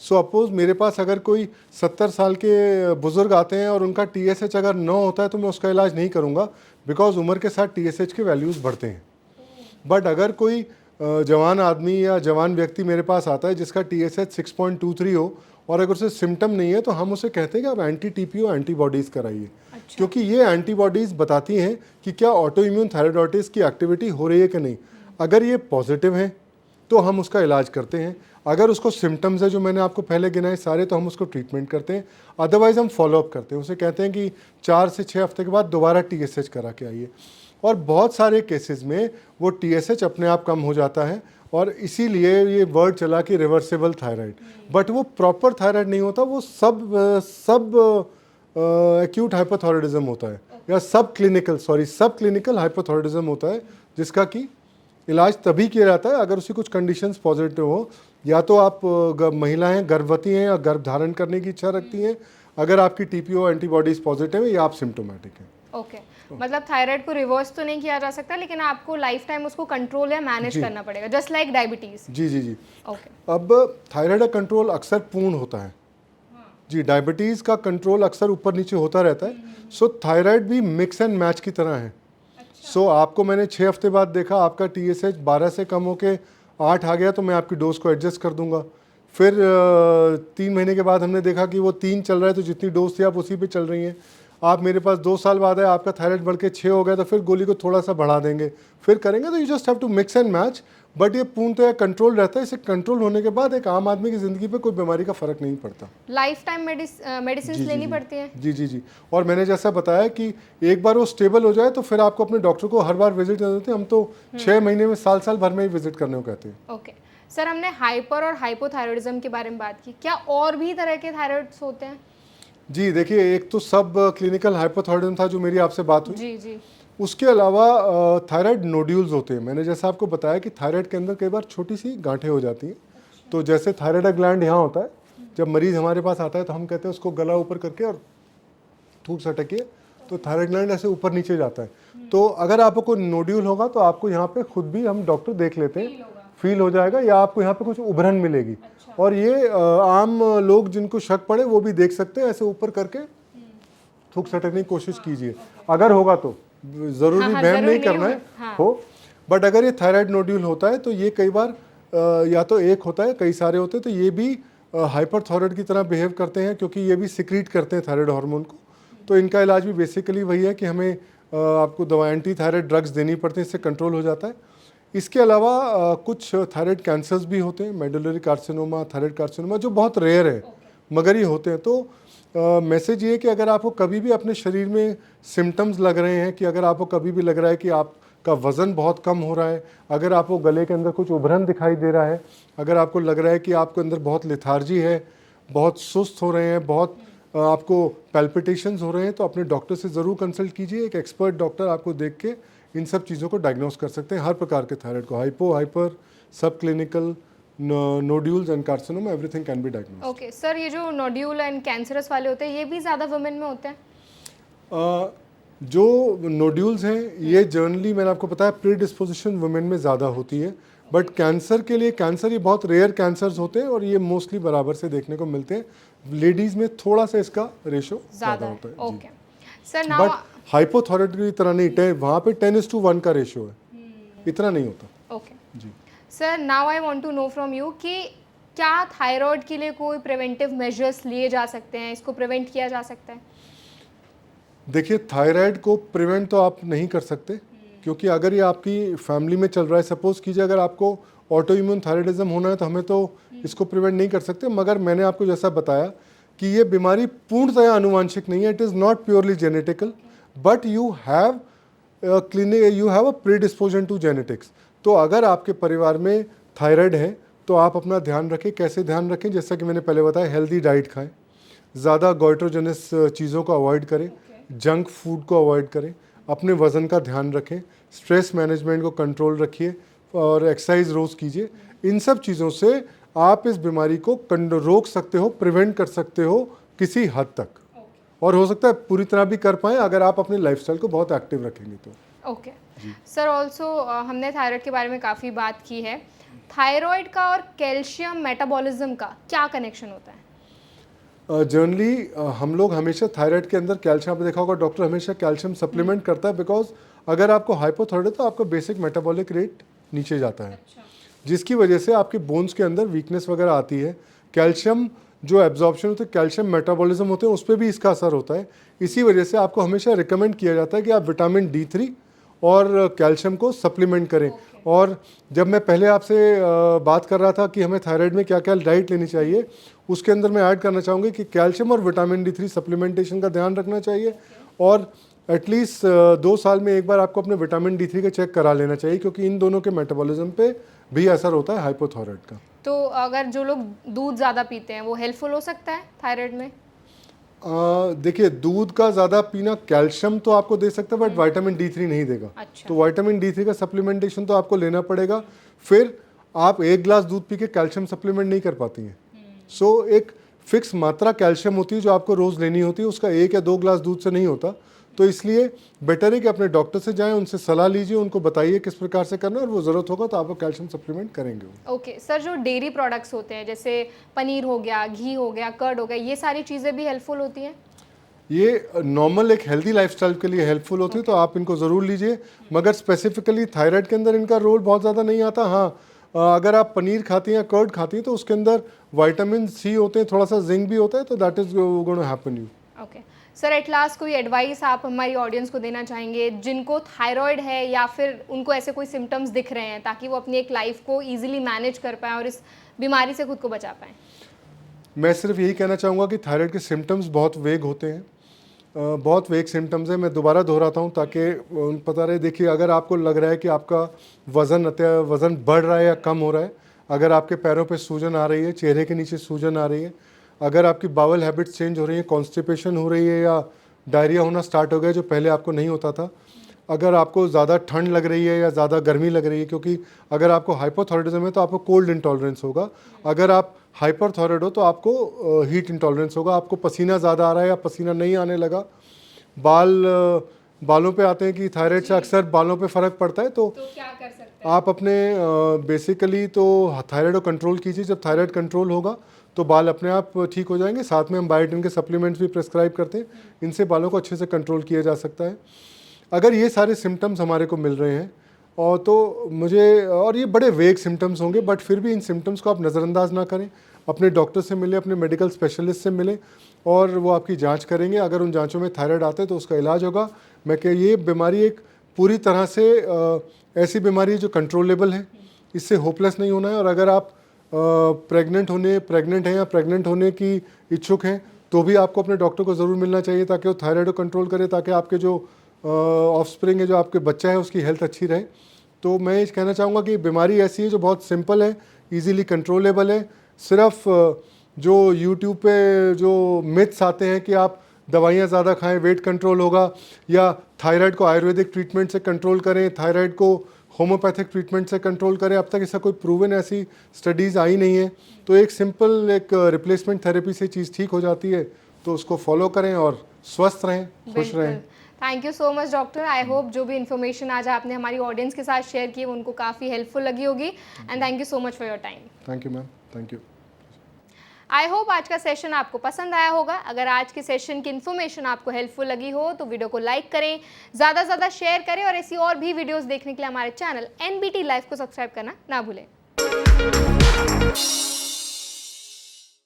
सो अपोज मेरे पास अगर कोई 70 साल के बुजुर्ग आते हैं और उनका TSH अगर 9 होता है तो मैं उसका इलाज नहीं करूँगा, बिकॉज उम्र के साथ TSH के वैल्यूज़ बढ़ते हैं। बट अगर कोई जवान आदमी या जवान व्यक्ति मेरे पास आता है जिसका TSH 6.23 हो और अगर उसे सिम्टम नहीं है, तो हम उसे कहते हैं कि आप एंटी TPO एंटीबॉडीज़ कराइए। क्योंकि ये एंटीबॉडीज़ बताती हैं कि क्या ऑटो इम्यून थायराइडाइटिस की एक्टिविटी हो रही है कि नहीं। अगर ये पॉजिटिव है तो हम उसका इलाज करते हैं, अगर उसको सिम्टम्स है जो मैंने आपको पहले गिनाए सारे, तो हम उसको ट्रीटमेंट करते हैं। अदरवाइज हम फॉलोअप करते हैं, उसे कहते हैं कि 4 से 6 हफ्ते के बाद दोबारा TSH करा के आइए। और बहुत सारे केसेस में वो TSH अपने आप कम हो जाता है, और इसीलिए ये वर्ड चला कि रिवर्सेबल थायराइड। बट वो प्रॉपर थायराइड नहीं होता, वो सब एक्यूट हाइपोथायराइडिज्म होता है, या सब क्लिनिकल हाइपोथायराइडिज्म होता है, जिसका कि इलाज तभी किया जाता है अगर उसकी कुछ कंडीशंस पॉजिटिव हो। या तो आप महिलाएं गर्भवती हैं या गर्भ धारण करने की इच्छा रखती हैं, अगर आपकी TPO एंटीबॉडीज पॉजिटिव है, या आप सिम्टोमेटिक हैं। ओके, मतलब थायराइड को रिवर्स तो नहीं किया जा सकता, लेकिन आपको लाइफ टाइम उसको कंट्रोल या मैनेज जी। करना पड़ेगा, जस्ट लाइक डायबिटीज। जी जी जी। ओके, अब थायराइड का कंट्रोल अक्सर पूर्ण होता है जी, डायबिटीज़ का कंट्रोल अक्सर ऊपर नीचे होता रहता है। सो थायराइड भी मिक्स एंड मैच की तरह है। सो आपको मैंने 6 हफ्ते बाद देखा, आपका TSH 12 से कम होके 8 आ गया, तो मैं आपकी डोज को एडजस्ट कर दूंगा। फिर 3 महीने के बाद हमने देखा कि वो 3 चल रहा है, तो जितनी डोज थी आप उसी पे चल रही हैं। आप मेरे पास 2 साल बाद आए, आपका थायराइड बढ़ के 6 हो गया, तो फिर गोली को थोड़ा सा बढ़ा देंगे, फिर करेंगे। तो you just have to mix and match, but ये पूर्णतः कंट्रोल रहता है। इसे कंट्रोल होने के बाद एक आम आदमी की ज़िंदगी पे कोई बीमारी का फ़र्क नहीं पड़ता। लाइफ टाइम मेडिसिन जी, जी, लेनी जी। पड़ती है। जी जी जी। और मैंने जैसा बताया कि एक बार वो स्टेबल हो जाए तो फिर आपको अपने डॉक्टर को हर बार विजिट करना देते हैं। हम तो 6 महीने में, साल भर में ही विजिट करने को कहते हैं। ओके सर, हमने हाइपर और हाइपोथायराइडिज्म के बारे में बात की, क्या और भी तरह के थायराइड्स होते हैं? जी देखिए, एक तो सब क्लिनिकल हाइपोथायराइडिज्म था जो मेरी आपसे बात हुई। जी जी। उसके अलावा थायराइड नोड्यूल्स होते हैं। मैंने जैसा आपको बताया कि थायराइड के अंदर कई बार छोटी सी गांठें हो जाती हैं। तो जैसे थायराइड ग्लैंड यहाँ होता है, जब मरीज हमारे पास आता है तो हम कहते हैं उसको गला ऊपर करके और थूक सटकिए, तो थायराइड ग्लैंड ऐसे ऊपर नीचे जाता है। तो अगर आपको कोई नोड्यूल होगा तो आपको यहाँ पे खुद भी हम डॉक्टर देख लेते हैं, फील हो जाएगा, या आपको यहाँ पे कुछ उभरन मिलेगी। और ये आम लोग जिनको शक पड़े वो भी देख सकते हैं, ऐसे ऊपर करके थूक सटकने की कोशिश कीजिए, अगर होगा तो। जरूरी हाँ, वहम जरूरी नहीं नहीं करना है हाँ। हो। बट अगर ये थायराइड नोड्यूल होता है तो ये कई बार या तो एक होता है, कई सारे होते हैं, तो ये भी हाइपरथायराइड की तरह बिहेव करते हैं, क्योंकि ये भी सिक्रीट करते हैं थायराइड हार्मोन को। तो इनका इलाज भी बेसिकली वही है कि हमें आपको दवा एंटी थायराइड ड्रग्स देनी पड़ती हैं, इससे कंट्रोल हो जाता है। इसके अलावा कुछ थायराइड कैंसर्स भी होते हैं, मेडुलरी कार्सिनोमा, थायराइड कार्सिनोमा, जो बहुत रेयर है मगर ये होते हैं। तो मैसेज ये है कि अगर आपको कभी भी अपने शरीर में सिम्टम्स लग रहे हैं, कि अगर आपको कभी भी लग रहा है कि आपका वज़न बहुत कम हो रहा है, अगर आपको गले के अंदर कुछ उभरन दिखाई दे रहा है, अगर आपको लग रहा है कि आपके अंदर बहुत लेथार्जी है, बहुत सुस्त हो रहे हैं, बहुत आपको पैल्पिटेशंस हो रहे हैं, तो अपने डॉक्टर से ज़रूर कंसल्ट कीजिए। एक एक्सपर्ट डॉक्टर आपको देख के इन सब चीज़ों को डायग्नोस कर सकते हैं, हर प्रकार के थायराइड को, हाइपो, हाइपर, सब clinical, nodules and carcinoma, everything can be diagnosed. Okay sir, ये जो नोड्यूल एंड कैंसरस वाले होते हैं, ये भी ज़्यादा वुमेन में होते हैं? जो नोड्यूल्स हैं ये जनरली, मैंने आपको बताया, प्री डिस्पोजिशन वुमेन में ज़्यादा होती है, बट कैंसर के लिए, कैंसर ये बहुत रेयर कैंसर्स होते हैं और ये मोस्टली बराबर से देखने को मिलते हैं। लेडीज में थोड़ा सा इसका रेशो ज़्यादा होता है। Okay sir, now but hypothyroid की तरह नहीं, वहाँ पे 10:1 का रेशो है, इतना नहीं होता। ओके जी sir, now I want to know from you कि क्या थायराइड के लिए कोई प्रिवेंटिव मेजर्स लिए जा सकते हैं, इसको प्रिवेंट किया जा सकता है? देखिए, थायराइड को प्रिवेंट तो आप नहीं कर सकते, क्योंकि अगर ये आपकी फैमिली में चल रहा है, सपोज कीजिए अगर आपको ऑटो इम्यून थायराइडिज्म होना है तो हमें तो इसको प्रिवेंट नहीं कर सकते। मगर मैंने आपको जैसा बताया कि ये बीमारी पूर्णतया आनुवांशिक नहीं है, it is not purely genetical, but you have a predisposition to genetics. तो अगर आपके परिवार में थायराइड है तो आप अपना ध्यान रखें। कैसे ध्यान रखें? जैसा कि मैंने पहले बताया, हेल्दी डाइट खाएं, ज़्यादा गोइट्रोजेनस चीज़ों को अवॉइड करें, जंक फूड को अवॉइड करें, अपने वज़न का ध्यान रखें, स्ट्रेस मैनेजमेंट को कंट्रोल रखिए और एक्सरसाइज रोज़ कीजिए। इन सब चीज़ों से आप इस बीमारी को रोक सकते हो, प्रिवेंट कर सकते हो किसी हद तक, और हो सकता है पूरी तरह भी कर पाएँ अगर आप अपने लाइफस्टाइल को बहुत एक्टिव रखेंगे तो। ओके सर, ऑल्सो हमने थायराइड के बारे में काफ़ी बात की है। थायराइड का और कैल्शियम मेटाबॉलिज्म का क्या कनेक्शन होता है? जनरली हम लोग हमेशा थायराइड के अंदर कैल्शियम, आपने देखा होगा डॉक्टर हमेशा कैल्शियम सप्लीमेंट करता है, बिकॉज अगर आपको हाइपोथायराइड है तो आपका बेसिक मेटाबॉलिक रेट नीचे जाता है, जिसकी वजह से आपके बोन्स के अंदर वीकनेस वगैरह आती है। कैल्शियम जो एब्जॉर्प्शन होते हैं, कैल्शियम मेटाबॉलिज्म होते हैं, उस पर भी इसका असर होता है। इसी वजह से आपको हमेशा रिकमेंड किया जाता है कि आप विटामिन D3 और कैल्शियम को सप्लीमेंट करें। और जब मैं पहले आपसे बात कर रहा था कि हमें थायराइड में क्या क्या डाइट लेनी चाहिए, उसके अंदर मैं ऐड करना चाहूँगी कि कैल्शियम और विटामिन D3 सप्लीमेंटेशन का ध्यान रखना चाहिए, और एटलीस्ट 2 साल में एक बार आपको अपने विटामिन D3 का चेक करा लेना चाहिए, क्योंकि इन दोनों के मेटाबॉलिज्म पे भी असर होता है हाइपोथायराइड का। तो अगर जो लोग दूध ज़्यादा पीते हैं वो हेल्पफुल हो सकता है थायराइड में? देखिए, दूध का ज़्यादा पीना कैल्शियम तो आपको दे सकता है, बट विटामिन D3 नहीं देगा। अच्छा। तो विटामिन D3 का सप्लीमेंटेशन तो आपको लेना पड़ेगा। फिर आप 1 गिलास दूध पी के कैल्शियम सप्लीमेंट नहीं कर पाती हैं। सो एक फिक्स मात्रा कैल्शियम होती है जो आपको रोज़ लेनी होती है, उसका 1 या 2 गिलास दूध से नहीं होता। तो इसलिए बेटर है कि अपने डॉक्टर से जाएं, उनसे सलाह लीजिए, उनको बताइए किस प्रकार से करना है, और वो ज़रूरत होगा तो आपको कैल्शियम सप्लीमेंट करेंगे। ओके सर, जो डेयरी प्रोडक्ट्स होते हैं जैसे पनीर हो गया, घी हो गया, कर्ड हो गया, ये सारी चीज़ें भी हेल्पफुल होती हैं? ये नॉर्मल एक हेल्दी लाइफस्टाइल के लिए हेल्पफुल होती है, तो आप इनको ज़रूर लीजिए। मगर स्पेसिफिकली थायराइड के अंदर इनका रोल बहुत ज़्यादा नहीं आता। हाँ, अगर आप पनीर खाती हैं या कर्ड खाती हैं तो उसके अंदर विटामिन C होते हैं, थोड़ा सा जिंक भी होता है, तो that is going to happen you. Okay sir, at last कोई एडवाइस आप हमारी ऑडियंस को देना चाहेंगे जिनको थायराइड है या फिर उनको ऐसे कोई सिम्टम्स दिख रहे हैं, ताकि वो अपनी एक लाइफ को ईजिली मैनेज कर पाएँ और इस बीमारी से खुद को बचा पाएँ? मैं सिर्फ यही कहना चाहूँगा कि थायराइड के सिम्टम्स बहुत वेग होते हैं, बहुत वेग सिम्टम्स हैं। मैं दोबारा दोहराता हूँ ताकि पता रहे। देखिए, अगर आपको लग रहा है कि आपका वज़न बढ़ रहा है या कम हो रहा है, अगर आपके पैरों पे सूजन आ रही है, चेहरे के नीचे सूजन आ रही है, अगर आपकी बावल हैबिट्स चेंज हो रही हैं, कॉन्स्टिपेशन हो रही है या डायरिया होना स्टार्ट हो गया जो पहले आपको नहीं होता था, अगर आपको ज़्यादा ठंड लग रही है या ज़्यादा गर्मी लग रही है, क्योंकि अगर आपको हाइपोथायराइडिज्म है तो आपको कोल्ड इंटॉलरेंस होगा, अगर आप हाइपरथायराइड हो तो आपको हीट इंटॉलरेंस होगा, आपको पसीना ज़्यादा आ रहा है या पसीना नहीं आने लगा, बालों पे आते हैं कि थायराइड से अक्सर बालों पे फ़र्क पड़ता है, तो क्या कर सकते हैं? आप अपने बेसिकली तो थायराइड को कंट्रोल कीजिए। जब थायराइड कंट्रोल होगा तो बाल अपने आप ठीक हो जाएंगे। साथ में हम बायोटिन के सप्लीमेंट्स भी प्रेस्क्राइब करते हैं, इनसे बालों को अच्छे से कंट्रोल किया जा सकता है। अगर ये सारे सिम्टम्स हमारे को मिल रहे हैं और तो मुझे, और ये बड़े वेग सिम्टम्स होंगे, बट फिर भी इन सिम्टम्स को आप नज़रअंदाज ना करें, अपने डॉक्टर से मिलें, अपने मेडिकल स्पेशलिस्ट से मिलें और वो आपकी जांच करेंगे। अगर उन जांचों में थायराइड आते हैं तो उसका इलाज होगा। मैं कह, ये बीमारी एक पूरी तरह से ऐसी बीमारी है जो कंट्रोलेबल है, इससे होपलेस नहीं होना है। और अगर आप प्रेग्नेंट हैं या प्रेग्नेंट होने की इच्छुक हैं तो भी आपको अपने डॉक्टर को ज़रूर मिलना चाहिए ताकि वो थायराइड को कंट्रोल करे, ताकि आपके जो ऑफस्प्रिंग है, जो आपके बच्चा है, उसकी हेल्थ अच्छी रहे। तो मैं ये कहना चाहूँगा कि बीमारी ऐसी है जो बहुत सिंपल है, इजीली कंट्रोलेबल है। सिर्फ जो यूट्यूब पे जो मिथ्स आते हैं कि आप दवाइयाँ ज़्यादा खाएं वेट कंट्रोल होगा, या थायराइड को आयुर्वेदिक ट्रीटमेंट से कंट्रोल करें, थायराइड को होम्योपैथिक ट्रीटमेंट से कंट्रोल करें, अब तक इसका कोई प्रूवन ऐसी स्टडीज़ आई नहीं है। तो एक सिंपल एक रिप्लेसमेंट थेरेपी से चीज़ ठीक हो जाती है, तो उसको फॉलो करें और स्वस्थ रहें, खुश रहें। Thank you so much doctor. I hope जो भी इन्फॉर्मेशन आज आपने हमारी ऑडियंस के साथ शेयर की उनको काफ़ी हेल्पफुल लगी होगी। And thank you so much for your time. Thank you ma'am, thank you. I hope आज का सेशन आपको पसंद आया होगा। अगर आज के सेशन की इन्फॉर्मेशन आपको हेल्पफुल लगी हो तो वीडियो को लाइक करें, ज़्यादा से ज़्यादा शेयर करें और ऐसी और भी वीडियोस देखने के लिए हमारे चैनल NBT लाइफ को सब्सक्राइब करना ना भूलें।